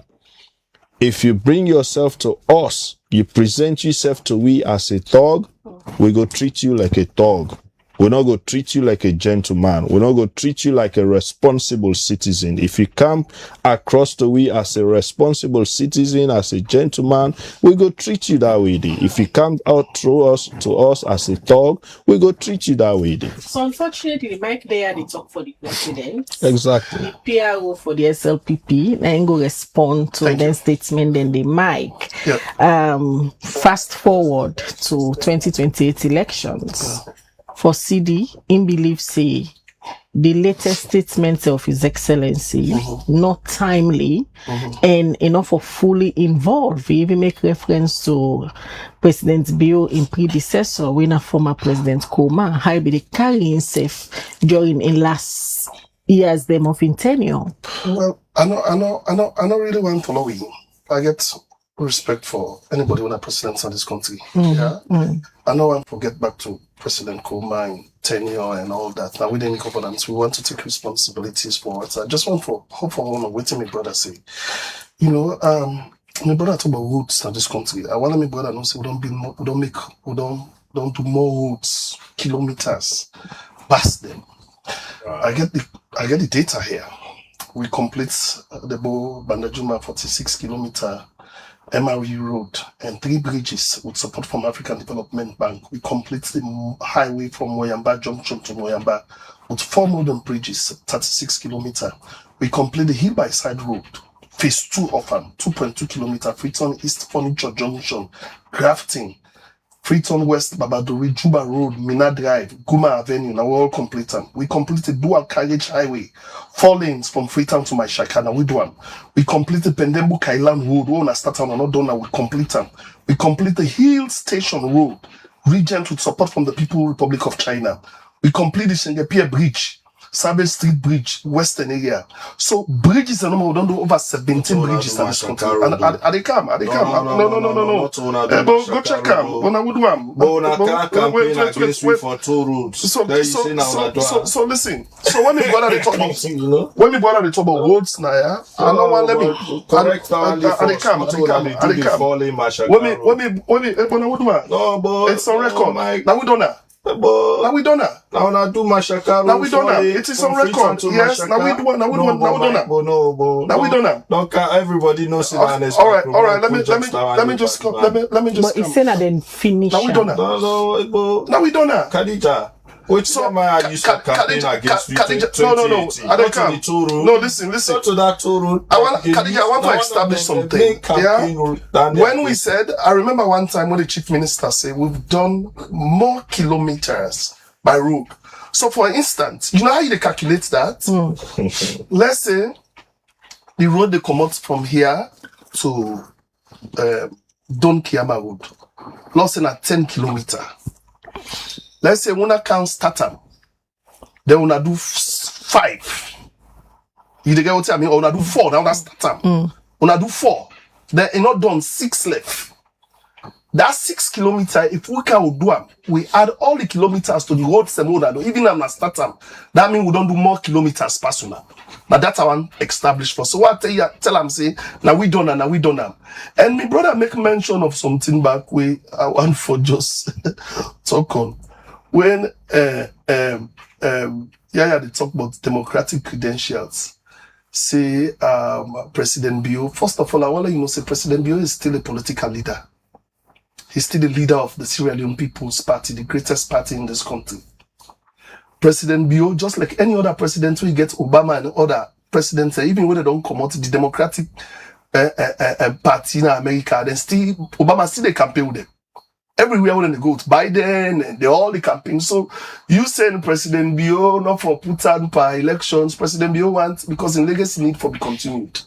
if you bring yourself to us, you present yourself to we as a thug, we go treat you like a thug. We're not going to treat you like a gentleman. We're not going to treat you like a responsible citizen. If you come across the way as a responsible citizen, as a gentleman, we go treat you that way. If you come out through us to us as a thug, we go treat you that way. So unfortunately, Myke there they talk for the president. Exactly. The PRO for the SLPP then go respond to the statement then the Myke. Yeah. Fast forward to 2028 elections. For Sidi, in belief say the latest statement of His Excellency not timely and enough of fully involved. He even make reference to President Bio in predecessor, when a former President Koma, how be the carry himself during in last years them of in tenure. Well, I don't really want to follow you. I get respect for anybody when a president in this country. I don't want to get back to President Koma tenure and all that. Now, within the governance, we want to take responsibilities for it. I just want to hope for one of what my brother say. You know, my brother talk about roads in this country. I want my brother know say we don't do more roads, kilometers, past them. I get the data here. We complete the Bo Bandajuma 46 kilometer MRE road and 3 bridges with support from African Development Bank. We complete the highway from Moyamba Junction to Moyamba with 4 modern bridges, 36 kilometers. We complete the hill by side road, phase 2 of 2.2 kilometers, Freetown East Furniture Junction, Grafting, Freetown West Babadori, Juba Road, Mina Drive, Guma Avenue. Now we're all completed. We completed dual carriage highway, 4 lanes from Freetown to Myshaka. We do one. We completed Pendembu Kailan Road. We start on not done. We complete them. We complete the Hill Station Road, Regent with support from the People Republic of China. We complete the Singapore Bridge. Savage Street Bridge, Western area. So bridges and we don't do over 17 bridges in this country. And are they come? Are they come? No. Go check them. Bona campaign against me for 2 roads. So listen. So when we bother the talk about roads now, yeah, I don't want let me correct. Are they come? No, but it's on record. Now we don't know. Now we don't know. Now do Mashaka. Now we don't know. It is on record. Yes. Now we do. Now we don't know. Now we don't know. Don't everybody knows it. All right. Let me just come. But it's saying that then finish. Now we don't know. Now we don't know. Khadija. Which time I used to campaign against No, listen. Not to that 2 road. I want to establish something. Yeah? When we said, I remember one time when the chief minister said, we've done more kilometers by road. So for instance, you know how you calculate that? Let's say the road they come out from here to Don Kiama Road. Lost in a 10 kilometer. Let's say when I count starter, then when I do 5. You get what I mean? Or when I do 4, then when I starter. When I do 4, then it's not done 6 left. That 6 kilometers, if we can do them, we add all the kilometers to the road even I'm not starter. That means we don't do more kilometers personal. But that's how I'm established for. So what I tell them say, now we done. And my brother make mention of something back where I want for just talk on. When they talk about democratic credentials, say President Bio. First of all, I want to let you know, say President Bio is still a political leader. He's still the leader of the Sierra Leone People's Party, the greatest party in this country. President Bio, just like any other president, we get Obama and other presidents, even when they don't come out, the Democratic Party in America, then still Obama still they campaign with them. Everywhere when they go to Biden and they all the campaign. So you send President Bio not for put on by elections. President Bio wants, because in legacy need for be continued.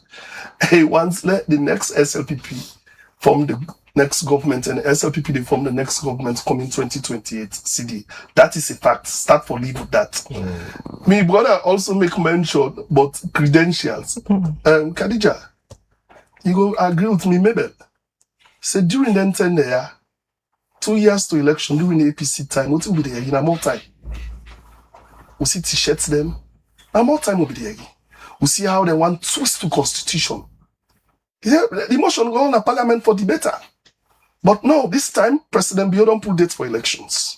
He wants let the next SLPP form the next government, and SLPP they form the next government coming 2028 Sidi. That is a fact. Start for leave with that. Me brother also make mention about credentials. Khadija, you go agree with me, Mabel. Say during that 10 year, 2 years to election during the APC time, what will be there? In more time. We see t-shirts them. And more time will be there. We see how they want twist to constitution. Yeah, the motion go on a parliament for debate. But no, this time, President Bio don't put dates for elections.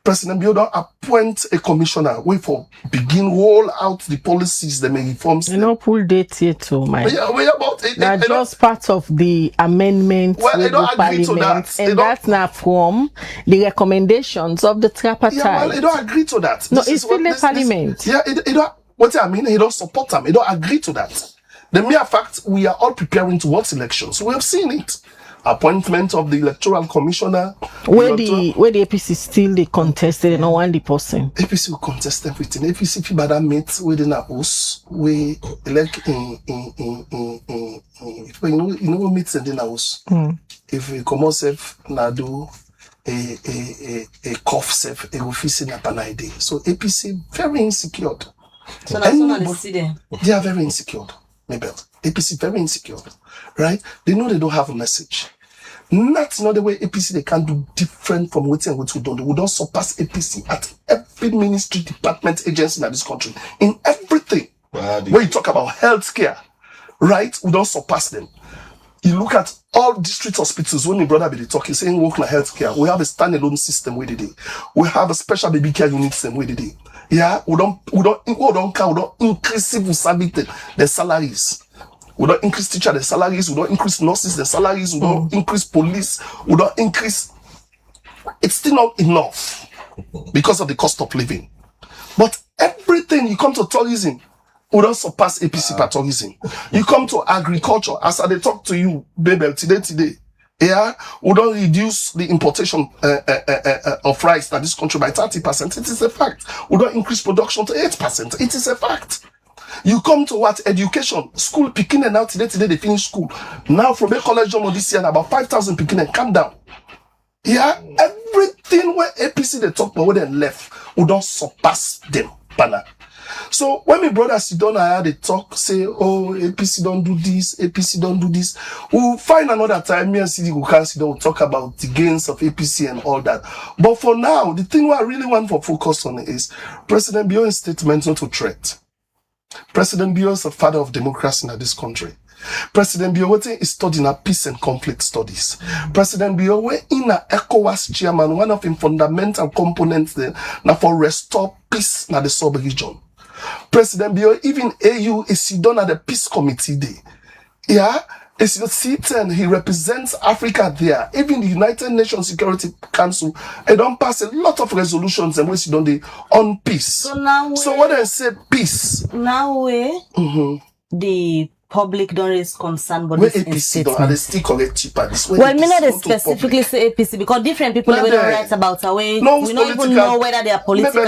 President Bio don't appoint a commissioner, wait for begin roll out the policies that may reform. You know, pull dates here too, Myke. That's just part of the amendment. Well, they don't agree to that. And that's not from the recommendations of the tripartite. Yeah, well, they don't agree to that. No, it's still the parliament. It don't. What I mean, he don't support them. He don't agree to that. The mere fact we are all preparing towards elections. We have seen it. Appointment of the electoral commissioner. Where the APC still they contested and no one the person. APC will contest everything. APC people that meet within a house. We elect in you know we meet in the house. If we come ourselves na do a cough self a office in a panai. So APC very insecure. So that's what I see there. They are very insecure. Mabel. APC very insecure, right? They know they don't have a message. That's not the way APC they can do different from what we don't. We don't surpass APC at every ministry, department, agency in this country. In everything. When you talk about healthcare, right? We don't surpass them. You look at all district hospitals, when my brother be talking, saying work in healthcare, we have a standalone system where they do. We have a special baby care unit system where they do. Yeah, we don't increase civil service the salaries. We don't increase teacher the salaries, we don't increase nurses the salaries, we don't increase police, we don't increase. It's still not enough because of the cost of living. But everything, you come to tourism, we don't surpass APC per tourism. You come to agriculture, as I talk to you, baby, today. Yeah, we don't reduce the importation of rice in this country by 30%. It is a fact. We don't increase production to 8%. It is a fact. You come to what? Education. School picking and now today they finish school. Now from a college this year, about 5,000 picking and come down. Yeah, everything where APC they talk about where they left, we don't surpass them. banner. So when my brother sit down, I had a talk, say, oh, APC don't do this, APC don't do this. We'll find another time, me and Sidi will come sit down, we'll talk about the gains of APC and all that. But for now, the thing I really want to focus on is President Bio's statement not to threat. President Bio is the father of democracy in this country. President Bio is studying peace and conflict studies. President Bio in a ECOWAS chairman, one of the fundamental components there now for restore peace in the sub-region. President Bio, even AU is done at the peace committee day. Yeah, it's the C10, he represents Africa there. Even the United Nations Security Council, they don't pass a lot of resolutions and which done the on peace. So now, so when I say peace, now the public don't raise concern, but where this APC don't, and they still correct cheaper. Well, me not specifically say APC because different people don't write about away. No, we don't even know whether they are political.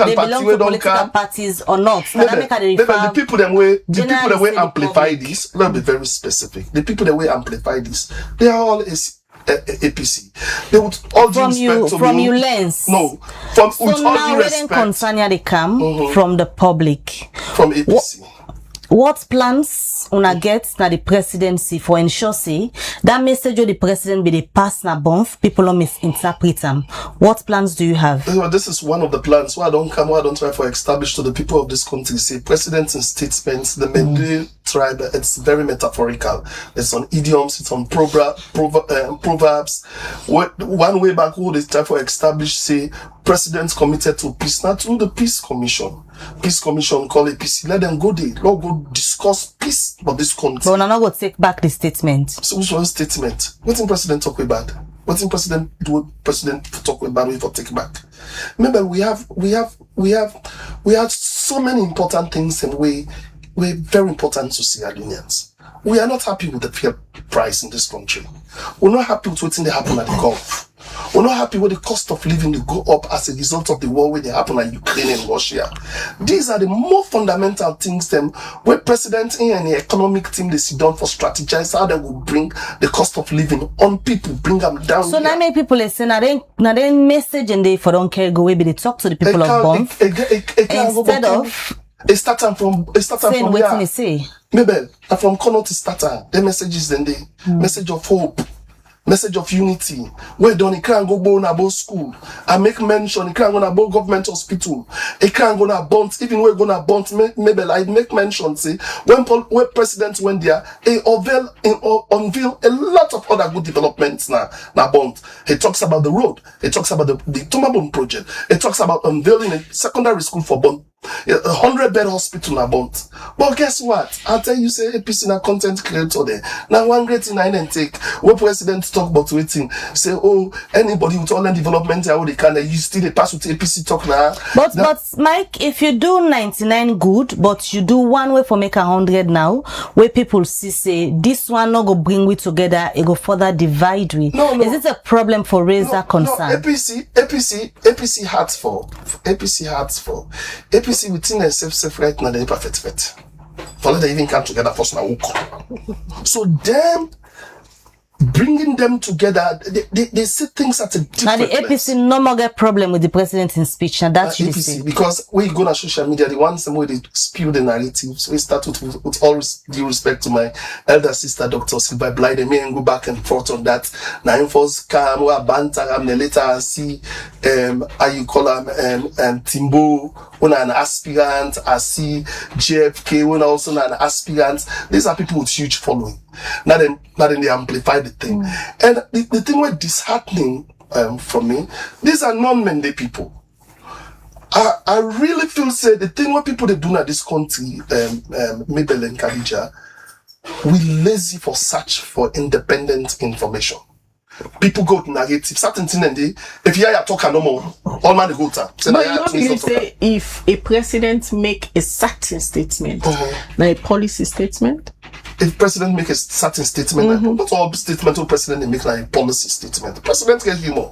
They belong to political parties or not. The people that will amplify this. Let me be very specific. The people that will amplify this, they are all APC. They would all from you lens. No, from so with now all due respect. Concern they come from the public. From APC. What plans una get na the presidency for ensure say that message of the president be the pass na bomb, people don't misinterpret them? What plans do you have? This is one of the plans. Why I don't try for establish to the people of this country. Say presidents and statements, the Mende tribe, it's very metaphorical. It's on idioms, it's on proverbs. One way back, who they try for establish say presidents committed to peace, not through the peace commission. Peace commission call APC. Let them go there. Let go discuss peace for this country. But we're not going to take back the statement. So which one statement? What in president talk about? What in president do? President talk about we for take back? Remember, we have so many important things and we're very important to Sierra-Leoneans. We are not happy with the fuel price in this country. We're not happy with what's in the happen at the Gulf. We're not happy with the cost of living to go up as a result of the war where they happen in Ukraine and Russia. These are the more fundamental things them where president and the economic team they sit down for strategize how they will bring the cost of living on people, bring them down. So now many people say now they message and they for don't care go away, but they talk to the people of Bomb instead of it starts from waiting to say. Maybe from corner to starter, the messages then the message of hope. Message of unity. Where don't can't go about school. I make mention, it can't go about government hospital. It can't go about even we're gonna bond. Maybe I make mention, say, when president went there, he unveil a lot of other good developments now bond. He talks about the road. He talks about the Tomabon project. He talks about unveiling a secondary school for Bond. 100-bed hospital na bond. But guess what? I'll tell you, say APC na content creator there. Now one great thing I didn't take. What president talk about waiting. Say, oh, anybody with all the development how they can you still pass with APC talk now. But Myke, if you do 99 good, but you do one way for make 100 now, where people see say this one not go bring we together, it go further divide we. No. Is it a problem for raise that concern? No, APC hearts for APC within themselves right now they perfect fit. For let they even come together first now. So them bringing them together, they see things at a different now the APC place. no more get problem with the president's speech, and that's you APC say. because when you go on social media, the ones way they spew the narrative. So we start with all due respect to my elder sister, Dr. Silva Bly, they may go back and forth on that. Now enforce come or banter later and see how you call them Timbo when an aspirant, I see JFK when also an aspirant. These are people with huge following. Now then they amplify the thing. And the thing was disheartening for me, these are non-Mende people. I really feel say the thing what people they do in this country, Mabel and Khadija, we lazy for search for independent information. People go to narrative, certain thing and they, if you talk no more, all man they go to. But you don't really say if a president make a certain statement, like a policy statement. If president make a certain statement, not all statement of president they make like a policy statement. The president get humor.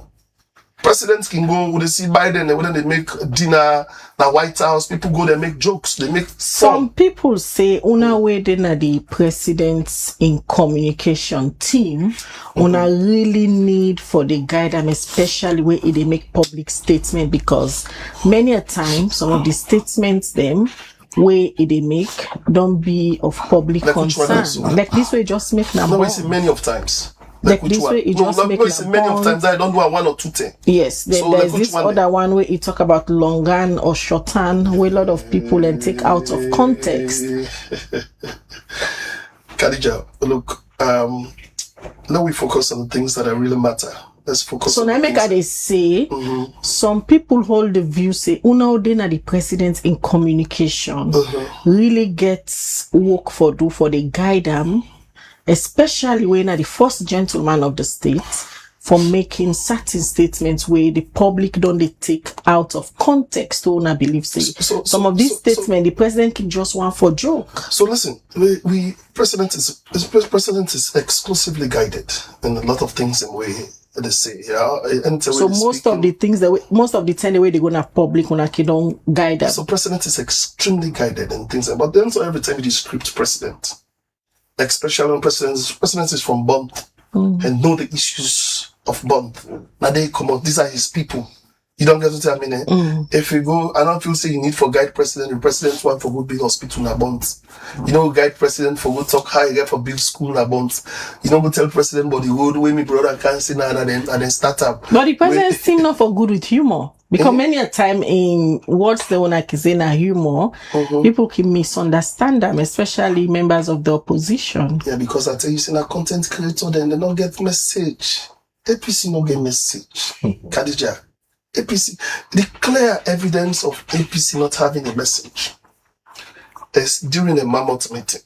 Presidents can go, when they see Biden, when they make dinner, the White House, people go there, make jokes, they make Some people say, una way na the presidents in communication team, una really need for the guidance, especially where they make public statement, because many a time, some of the statements them, where they make, don't be of public like concern. Like this way, just make them. No, we see many of times. Like this way, it just make many of times I don't do a 1 or 2 things. Yes, then so there's this other one where you talk about longan or shortan, where a lot of people and take out of context. Khadija, look, now we focus on the things that really matter. Let's focus. So now make they say some people hold the view say una the president in communication really gets work for the guidance. Especially when the first gentleman of the state for making certain statements where the public don't they take out of context to not believe say. Some of these statements the president can just want for joke. So listen, president is exclusively guided in a lot of things in way they say, yeah. And so most of the things most of the time the way they go to public when they don't guide them. So president is extremely guided in things, but then so every time you script president. Especially when president is from Bond and know the issues of Bond. Now they come out, these are his people. You don't get to tell me, if you go, I don't feel say you need for guide president, the president want for good build hospital na Bond. You know, guide president for good talk high, get for build school na Bond. You know, go tell president about the road way me brother can't see now and then start up. But the president seem not for good with humor. Because many a time in words they want to say na humor, people can misunderstand them, especially members of the opposition. Yeah, because I tell you, see, a content creator, then they don't get message. APC no get message. Khadija, APC, the clear evidence of APC not having a message is during a mammoth meeting.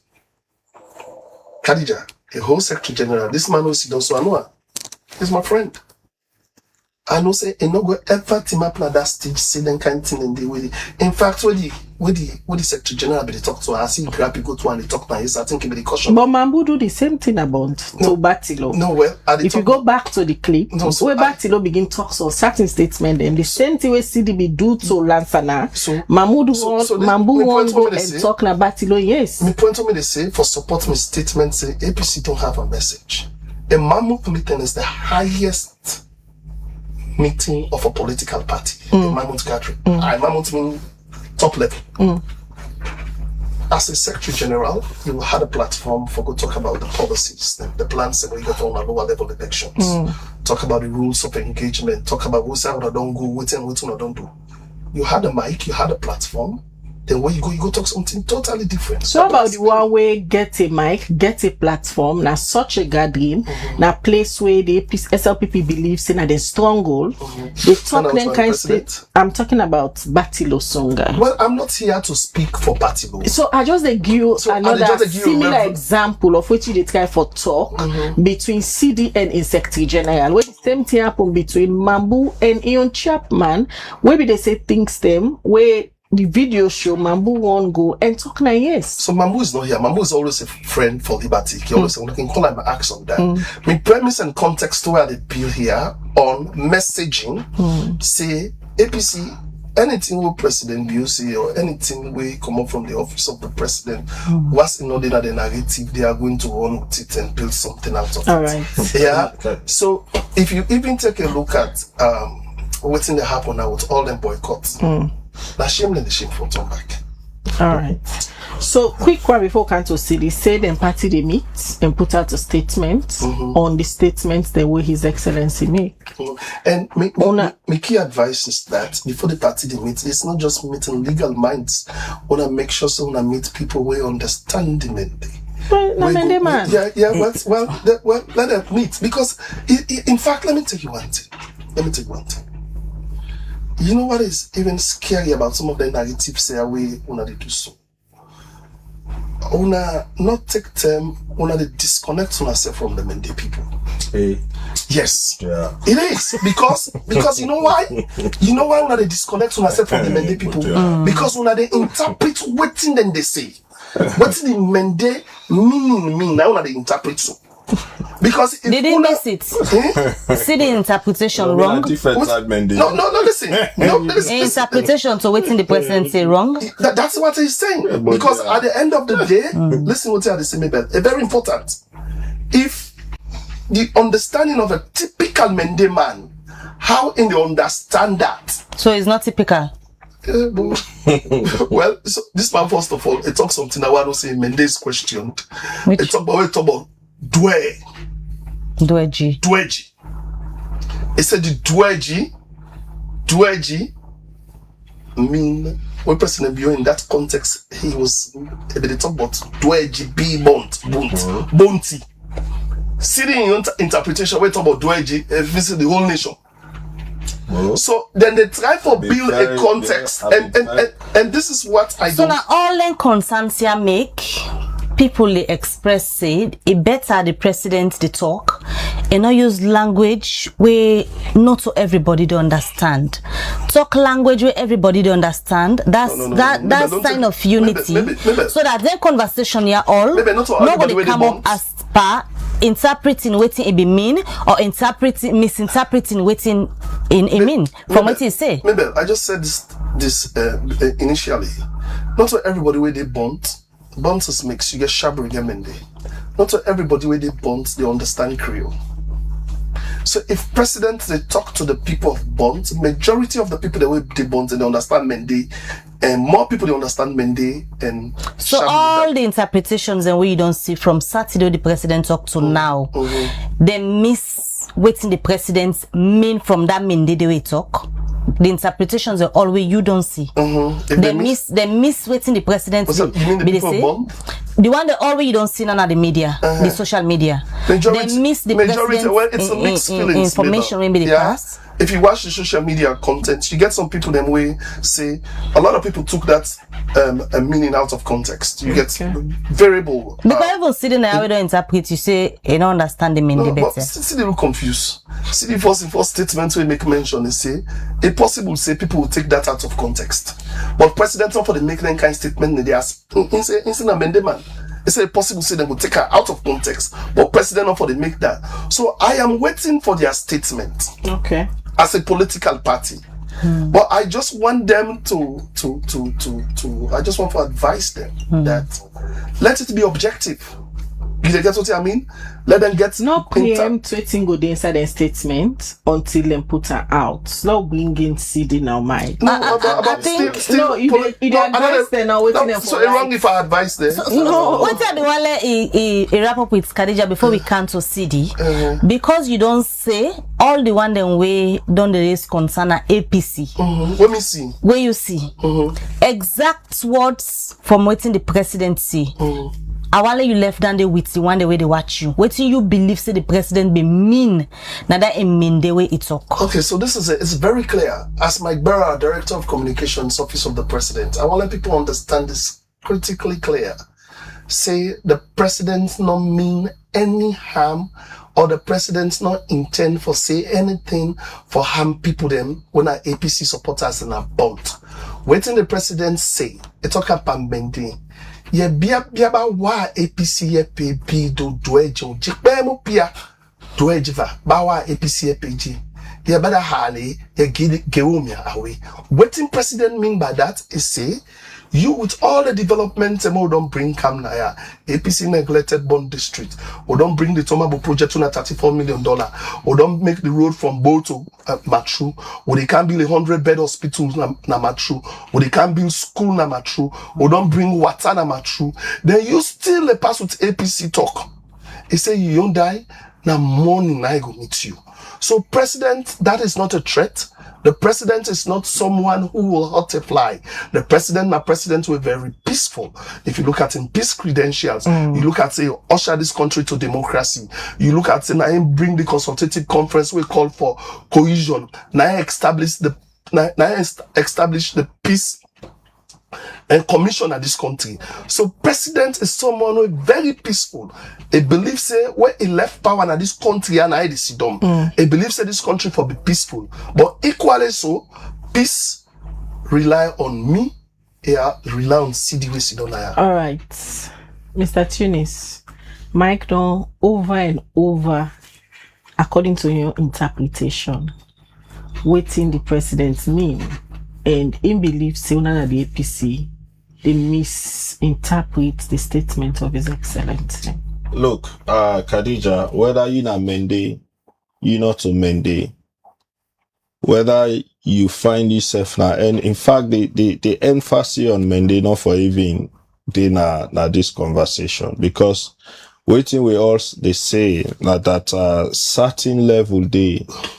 Khadija, the whole Secretary General, this man who sit down, so I know her. He's my friend. I know say no go ever team up na that stage say them kind of thing in the way. In fact, when the Secretary General be talk to her, I see Grappy go to and they talk now. I think he be the caution. But Mambu do the same thing about to Batilo. No, well, if you go back to the clip, where Batilo begin talks or certain statement, then the same thing where Sidi be do to Lansana. So Mambu won't go and talk na Batilo. Yes. Me point to me they say for support me statement say APC don't have a message. A Mammoth meeting is the highest meeting of a political party, a Mammoth gathering. Mammoth mean top level. As a Secretary General, you had a platform for go talk about the policies, the plans that we got on a lower level elections. Talk about the rules of engagement, talk about what's out or don't go, what I don't do. You had a mic, you had a platform. Then when you go talk something totally different. So about the one way get a mic, get a platform, now such a gathering, now place where the SLPP believes in a stronghold. They talk then kind of I'm talking about Batilo Songa. Well, I'm not here to speak for Batilo. So I just give you another similar example of which they try for talk between Sidi and Secretary General. Where the same thing happen between Mambu and Ian Chapman, where they say things them where the video show Mambu won't go and talk na yes. So Mambu is not here. Mambu is always a friend for liberty. He always can call him ask on that. My premise and context where they appeal here on messaging say APC anything with President Busey or anything we come up from the office of the president was in order that the narrative they are going to run with it and build something out of All it. Right. Yeah. So if you even take a look at what's in the happen now with all them boycotts. That's shameful turn back. All right. So quick one before Kanto Sidi said and party they meet and put out a statement on the statements the way His Excellency make. And my key advice is that before the party they meet, it's not just meeting legal minds. Wanna make sure so wanna meet people who understand the mandate. Well, let them meet because in fact let me tell you one thing. You know what is even scary about some of the narratives say away when they do so? Una not take time, una they disconnect ourselves from the Mende people. Hey. Yes. Yeah. It is. Because you know why? You know why una they disconnect ourselves from the Mende people? Because una they interpret what then they say. What the Mende mean now una they interpret so. Because if Did he miss it? See the interpretation wrong? Different side men. No, listen. No, listen. Interpretation to waiting the president say wrong. That's what he's saying. Because at the end of the day, listen what you had to say, Mabel. Very important. If the understanding of a typical Mende man, how in they understand that? So it's not typical. Well, so this man, first of all, it talks something I want to say. Mende is questioned. Which? It talk about Dweji. It said the Dweji mean when President Bio in that context he was they talk about Dweji be Bonti. Sidi in interpretation we talk about Dweji visit the whole nation. So then they try for build a context and this is what I so now all in consensus make people they express said it better the president they talk and not use language where not so everybody do understand. Talk language where everybody do understand. That's that's sign of unity. Maybe. So that their conversation here all nobody come up as per interpreting waiting it be mean or misinterpreting waiting in a mean from what you say. Maybe I just said this initially. Not so everybody where they bond is mixed. You get Shabu, you get Mende. Not so everybody where they bond they understand Creole. So if presidents they talk to the people of Bond, majority of the people that will they Bond they understand Mende, and more people they understand Mende and so Shabu, all the interpretations and what you don't see from Saturday the president talk to now, they miss waiting the presidents mean from that Mende the way talk. The interpretations are always you don't see. They miss waiting the president they say the one that always you don't see none of the media, the social media. They miss the majority. Well, it's a mixed feelings. Information when they pass. If you watch the social media content, you get some people them way say a lot of people took that a meaning out of context. You get variable. Because even sitting there, we don't interpret. You say you don't understand the meaning better. But still look confused. See the first statement we make mention is say it possible say people will take that out of context. But president for the make that kind of statement they ask in amendment. It's a possible say they will take her out of context, but president for the make that. So I am waiting for their statement. Okay. As a political party. But I just want them to I just want to advise them that let it be objective. You get what I mean? Let them get no preempt waiting go inside the statement until them put her out. No bringing Sidi now, Myke. No, I think still you advise them now waiting them for. So it's wrong if I advise them. No, what are the one he wrap up with Khadija before we come to Sidi? Because you don't say all the one them way don't the raise concern APC. Let me see. Where you see exact words from waiting the presidency. I want you left down there with the one the way they watch you. What do you believe say the president be mean? Now that mean the way it talk. Okay, so this is it's very clear. As Myke Berewa, Director of Communications, Office of the President, I want people understand this critically clear. Say the president not mean any harm, or the president not intend for say anything for harm people them when our APC supporters in a bond. Waiting the president say it talk about Mende. Ye bia ba wa APC ye PP do dwejo jikpe mo pia dwejiva ba wa APC ye PG ye bada hali ye geumia away. What president mean by that is say you with all the developments and don't bring come na APC neglected Bond district or don't bring the Tomabo project to $34 million or don't make the road from Bo to Matru or they can't build 100-bed hospitals na Matru or they can't build school na Matru or don't bring water na Matru, then you still pass with APC talk. He say you don't die na morning I go meet you. So president, that is not a threat. The president is not someone who will hurt a fly. The president were very peaceful. If you look at him peace credentials, you look at say usher this country to democracy. You look at say now bring the consultative conference we call for cohesion. Now establish the peace and commission at this country. So president is someone who is very peaceful. He believes say where he left power in this country and I decided. He believes say this country for be peaceful. But equally so, peace rely on me, rely on Sidi we sit on. All right. Mr. Tunis. Myke don over and over, according to your interpretation, wetin the president mean, and him believe say una the APC they misinterpret the statement of His Excellency. Look, Khadija, whether you na Mende, you not to Mende, whether you find yourself now, and in fact, the emphasis on Mende not for even they na this conversation, because waiting we all they say that certain level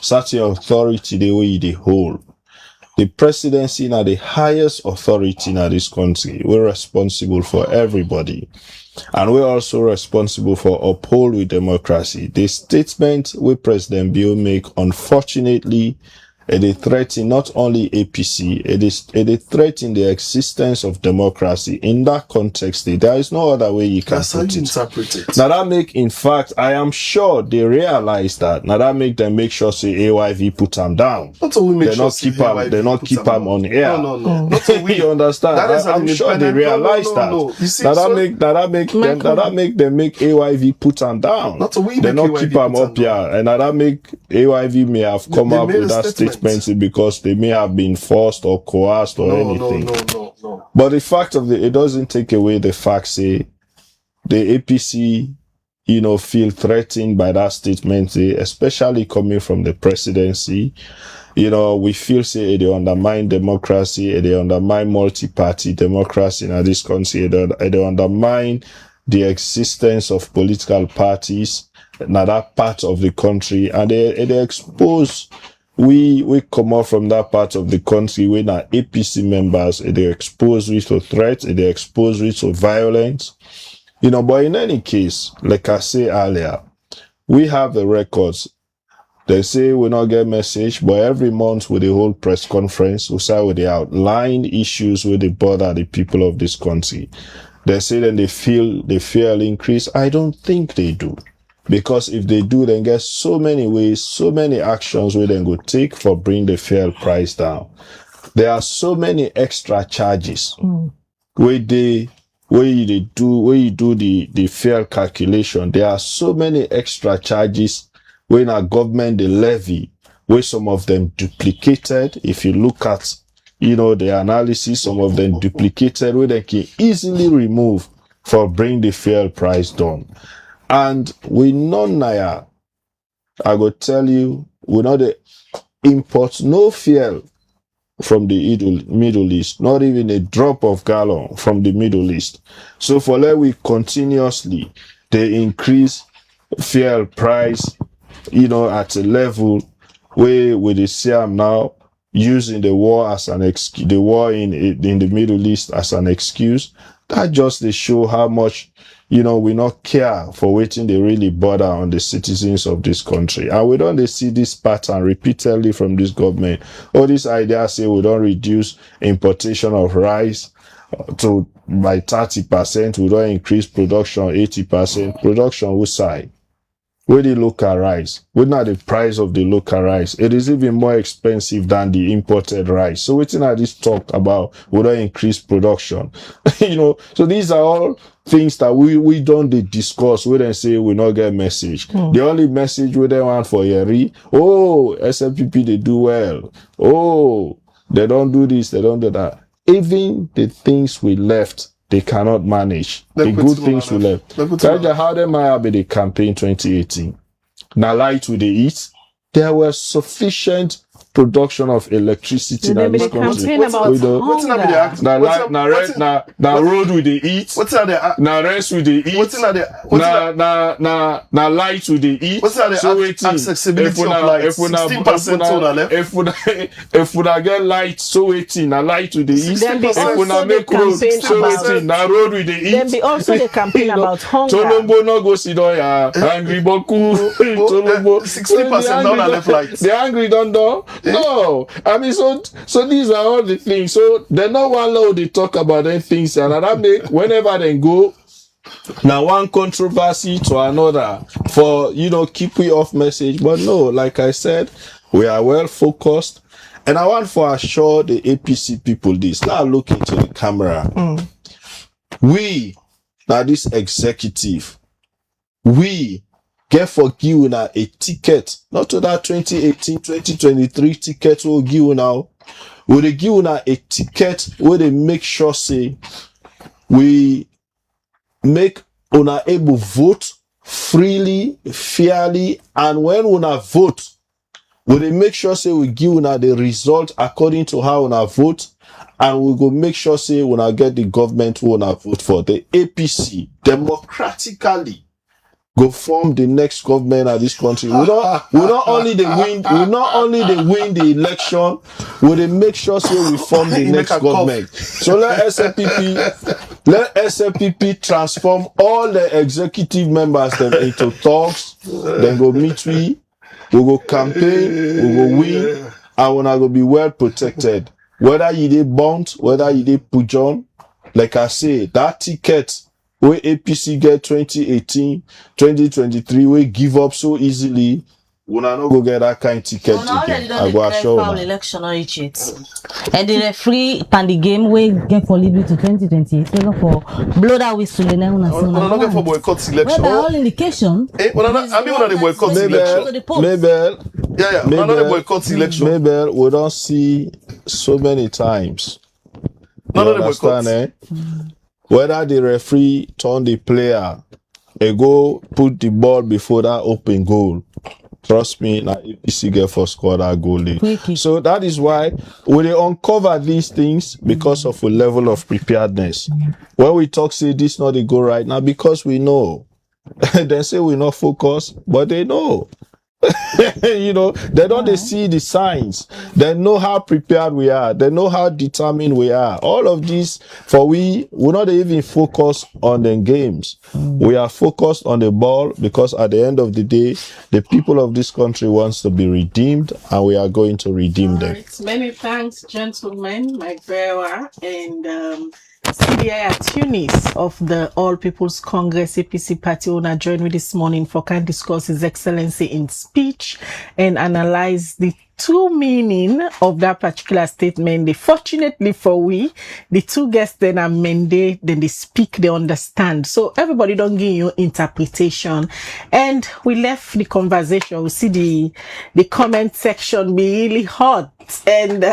certain authority the way they hold. The presidency now the highest authority in this country. We're responsible for everybody. And we're also responsible for uphold with democracy. The statement we President Bill make, unfortunately, it threaten not only APC, it threaten the existence of democracy. In that context, there is no other way you can That's how put you it. interpret it. Now that make, in fact, I am sure they realize that. Now that make them make sure say AYV put them down. Not all we make They sure not keep them. They not keep them on air. No. Not all we. You understand? That is I'm an sure they independent- realize no. that. You see, That so- make them make AYV put them down. Not a we They make not AYV keep them put up them here, and that make AYV may have come They up made with a that statement. statement because they may have been forced or coerced or anything. No. But the fact of it doesn't take away the fact say the APC, feel threatened by that statement, especially coming from the presidency. We feel say they undermine democracy, they undermine multi-party democracy in this country, they undermine the existence of political parties in that part of the country, and they expose we come out from that part of the country when our APC members, they expose we to threats, they expose we to violence. But in any case, like I say earlier, we have the records. They say we not get message, but every month with the whole press conference, we say with the outline issues with the bother the people of this country. They say that they feel increase. I don't think they do. Because if they do, then get so many ways, so many actions we then go take for bring the fuel price down. There are so many extra charges where you do the fuel calculation. There are so many extra charges when our government they levy, where some of them duplicated. If you look at the analysis, some of them duplicated where they can easily remove for bring the fuel price down. And we know Naya, I go tell you, we know the import no fuel from the Middle East, not even a drop of gallon from the Middle East. So for that, we continuously, they increase fuel price, at a level where we see them now using the war as an excuse, the war in the Middle East as an excuse. That just they show how much we not care for waiting they really bother on the citizens of this country. And we don't see this pattern repeatedly from this government. All these ideas say we don't reduce importation of rice by 30%, we don't increase production 80%. Production will side. Where the local rice, we're not the price of the local rice. It is even more expensive than the imported rice. So waiting at this talk about would I increase production? So these are all things that we don't discuss. We don't say we not get message. The only message we don't want for Yeri, SLPP they do well. They don't do this, they don't do that. Even the things we left, they cannot manage. The good things we left. How them I be the campaign 2018? Now light with the eat. There was sufficient production of electricity in this country. Now road with the eat. Now rest with the eat. Now light with the eat. What's accessibility of light? 16% on the left. If we get light, so waiting. Now light with the east. If we make road, so waiting. Now road with the east. Then be also the campaign about hunger. Tolombo no go sit down ya. Angry boku. Tolombo 60% down the left light. The angry don't do. No. I mean, so these are all the things. So they not one law they talk about them things, and that make whenever they go now one controversy to another for keep we off message. But no, like I said, we are well focused, and I want to assure the APC people this. Now look into the camera. We now this executive we get for give una a ticket, not to that 2018, 2023 ticket we'll give now. We dey give una a ticket where they make sure say we make una able vote freely, fairly, and when una vote, we dey make sure say we give una the result according to how una vote, and we go make sure say una get the government we una vote for. The APC democratically go form the next government of this country. We not only they win the election, we dey make sure say we form the next government. So let SLPP transform all the executive members them into thugs. Then go meet we go campaign, we go win, and we go be well protected. Whether you dey bond, whether you dey pujon, like I say, that ticket where APC get 2018, 2023, we give up so easily, we not go get that kind of ticket again. I go assure you. Election or it. And the referee pan the game we get for Libya to 2028. We go for blow that whistle. We not get for boycott selection. Well, all indication. I mean, when they boycott selection. Maybe. Yeah. When they boycott selection. Maybe we don't see so many times. You understand, eh? Whether the referee turn the player, they go put the ball before that open goal. Trust me, now APC get for score that goal late. So that is why we dey uncover these things because of a level of preparedness. When we talk, say this not the goal right now, because we know. They say we not focus, but they know. You know, they don't they see the signs. They know how prepared we are. They know how determined we are. All of this, for we not even focus on the games. We are focused on the ball because at the end of the day, the people of this country wants to be redeemed, and we are going to redeem them. Many thanks, gentlemen, Myke Berewa and Sidi Tunis of the All People's Congress APC party owner joined me this morning for can discuss His Excellency in speech and analyze the true meaning of that particular statement. Fortunately for we, the two guests then are mandate, then they speak, they understand. So everybody don't give you interpretation. And we left the conversation. We see the comment section be really hot. And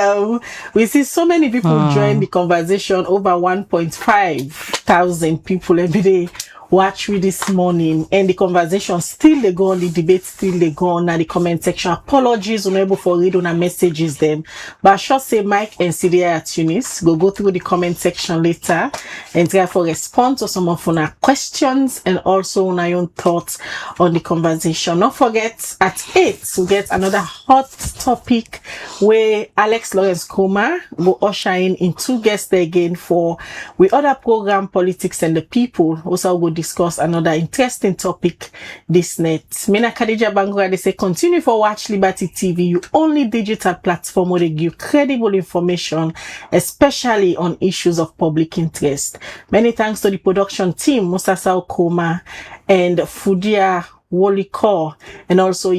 we see so many people join the conversation, over 1.5 thousand people every day watch me this morning, and the conversation still they go on, the debate still they go on. Now the comment section, apologies unable for read on our messages them, but I should say Myke and Sidi Tunis go through the comment section later and therefore respond to some of our questions and also on our own thoughts on the conversation. Don't forget at 8 we get another hot topic where Alex Lawrence Kuma will usher in two guests again for we other program Politics and the People. Also we'll discuss another interesting topic this net. Mina Khadija Bangura, they say continue for Watch Liberty TV, you only digital platform where they give credible information, especially on issues of public interest. Many thanks to the production team, Musasa Okoma and Fudia Wolikor, and also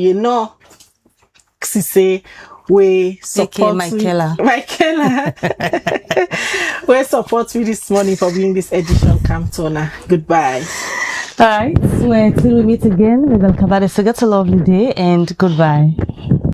Sise we support Michaela. We support you this morning for bringing this edition Camtona. Goodbye. All right, so till we meet again, we will cover this. So get a lovely day and goodbye.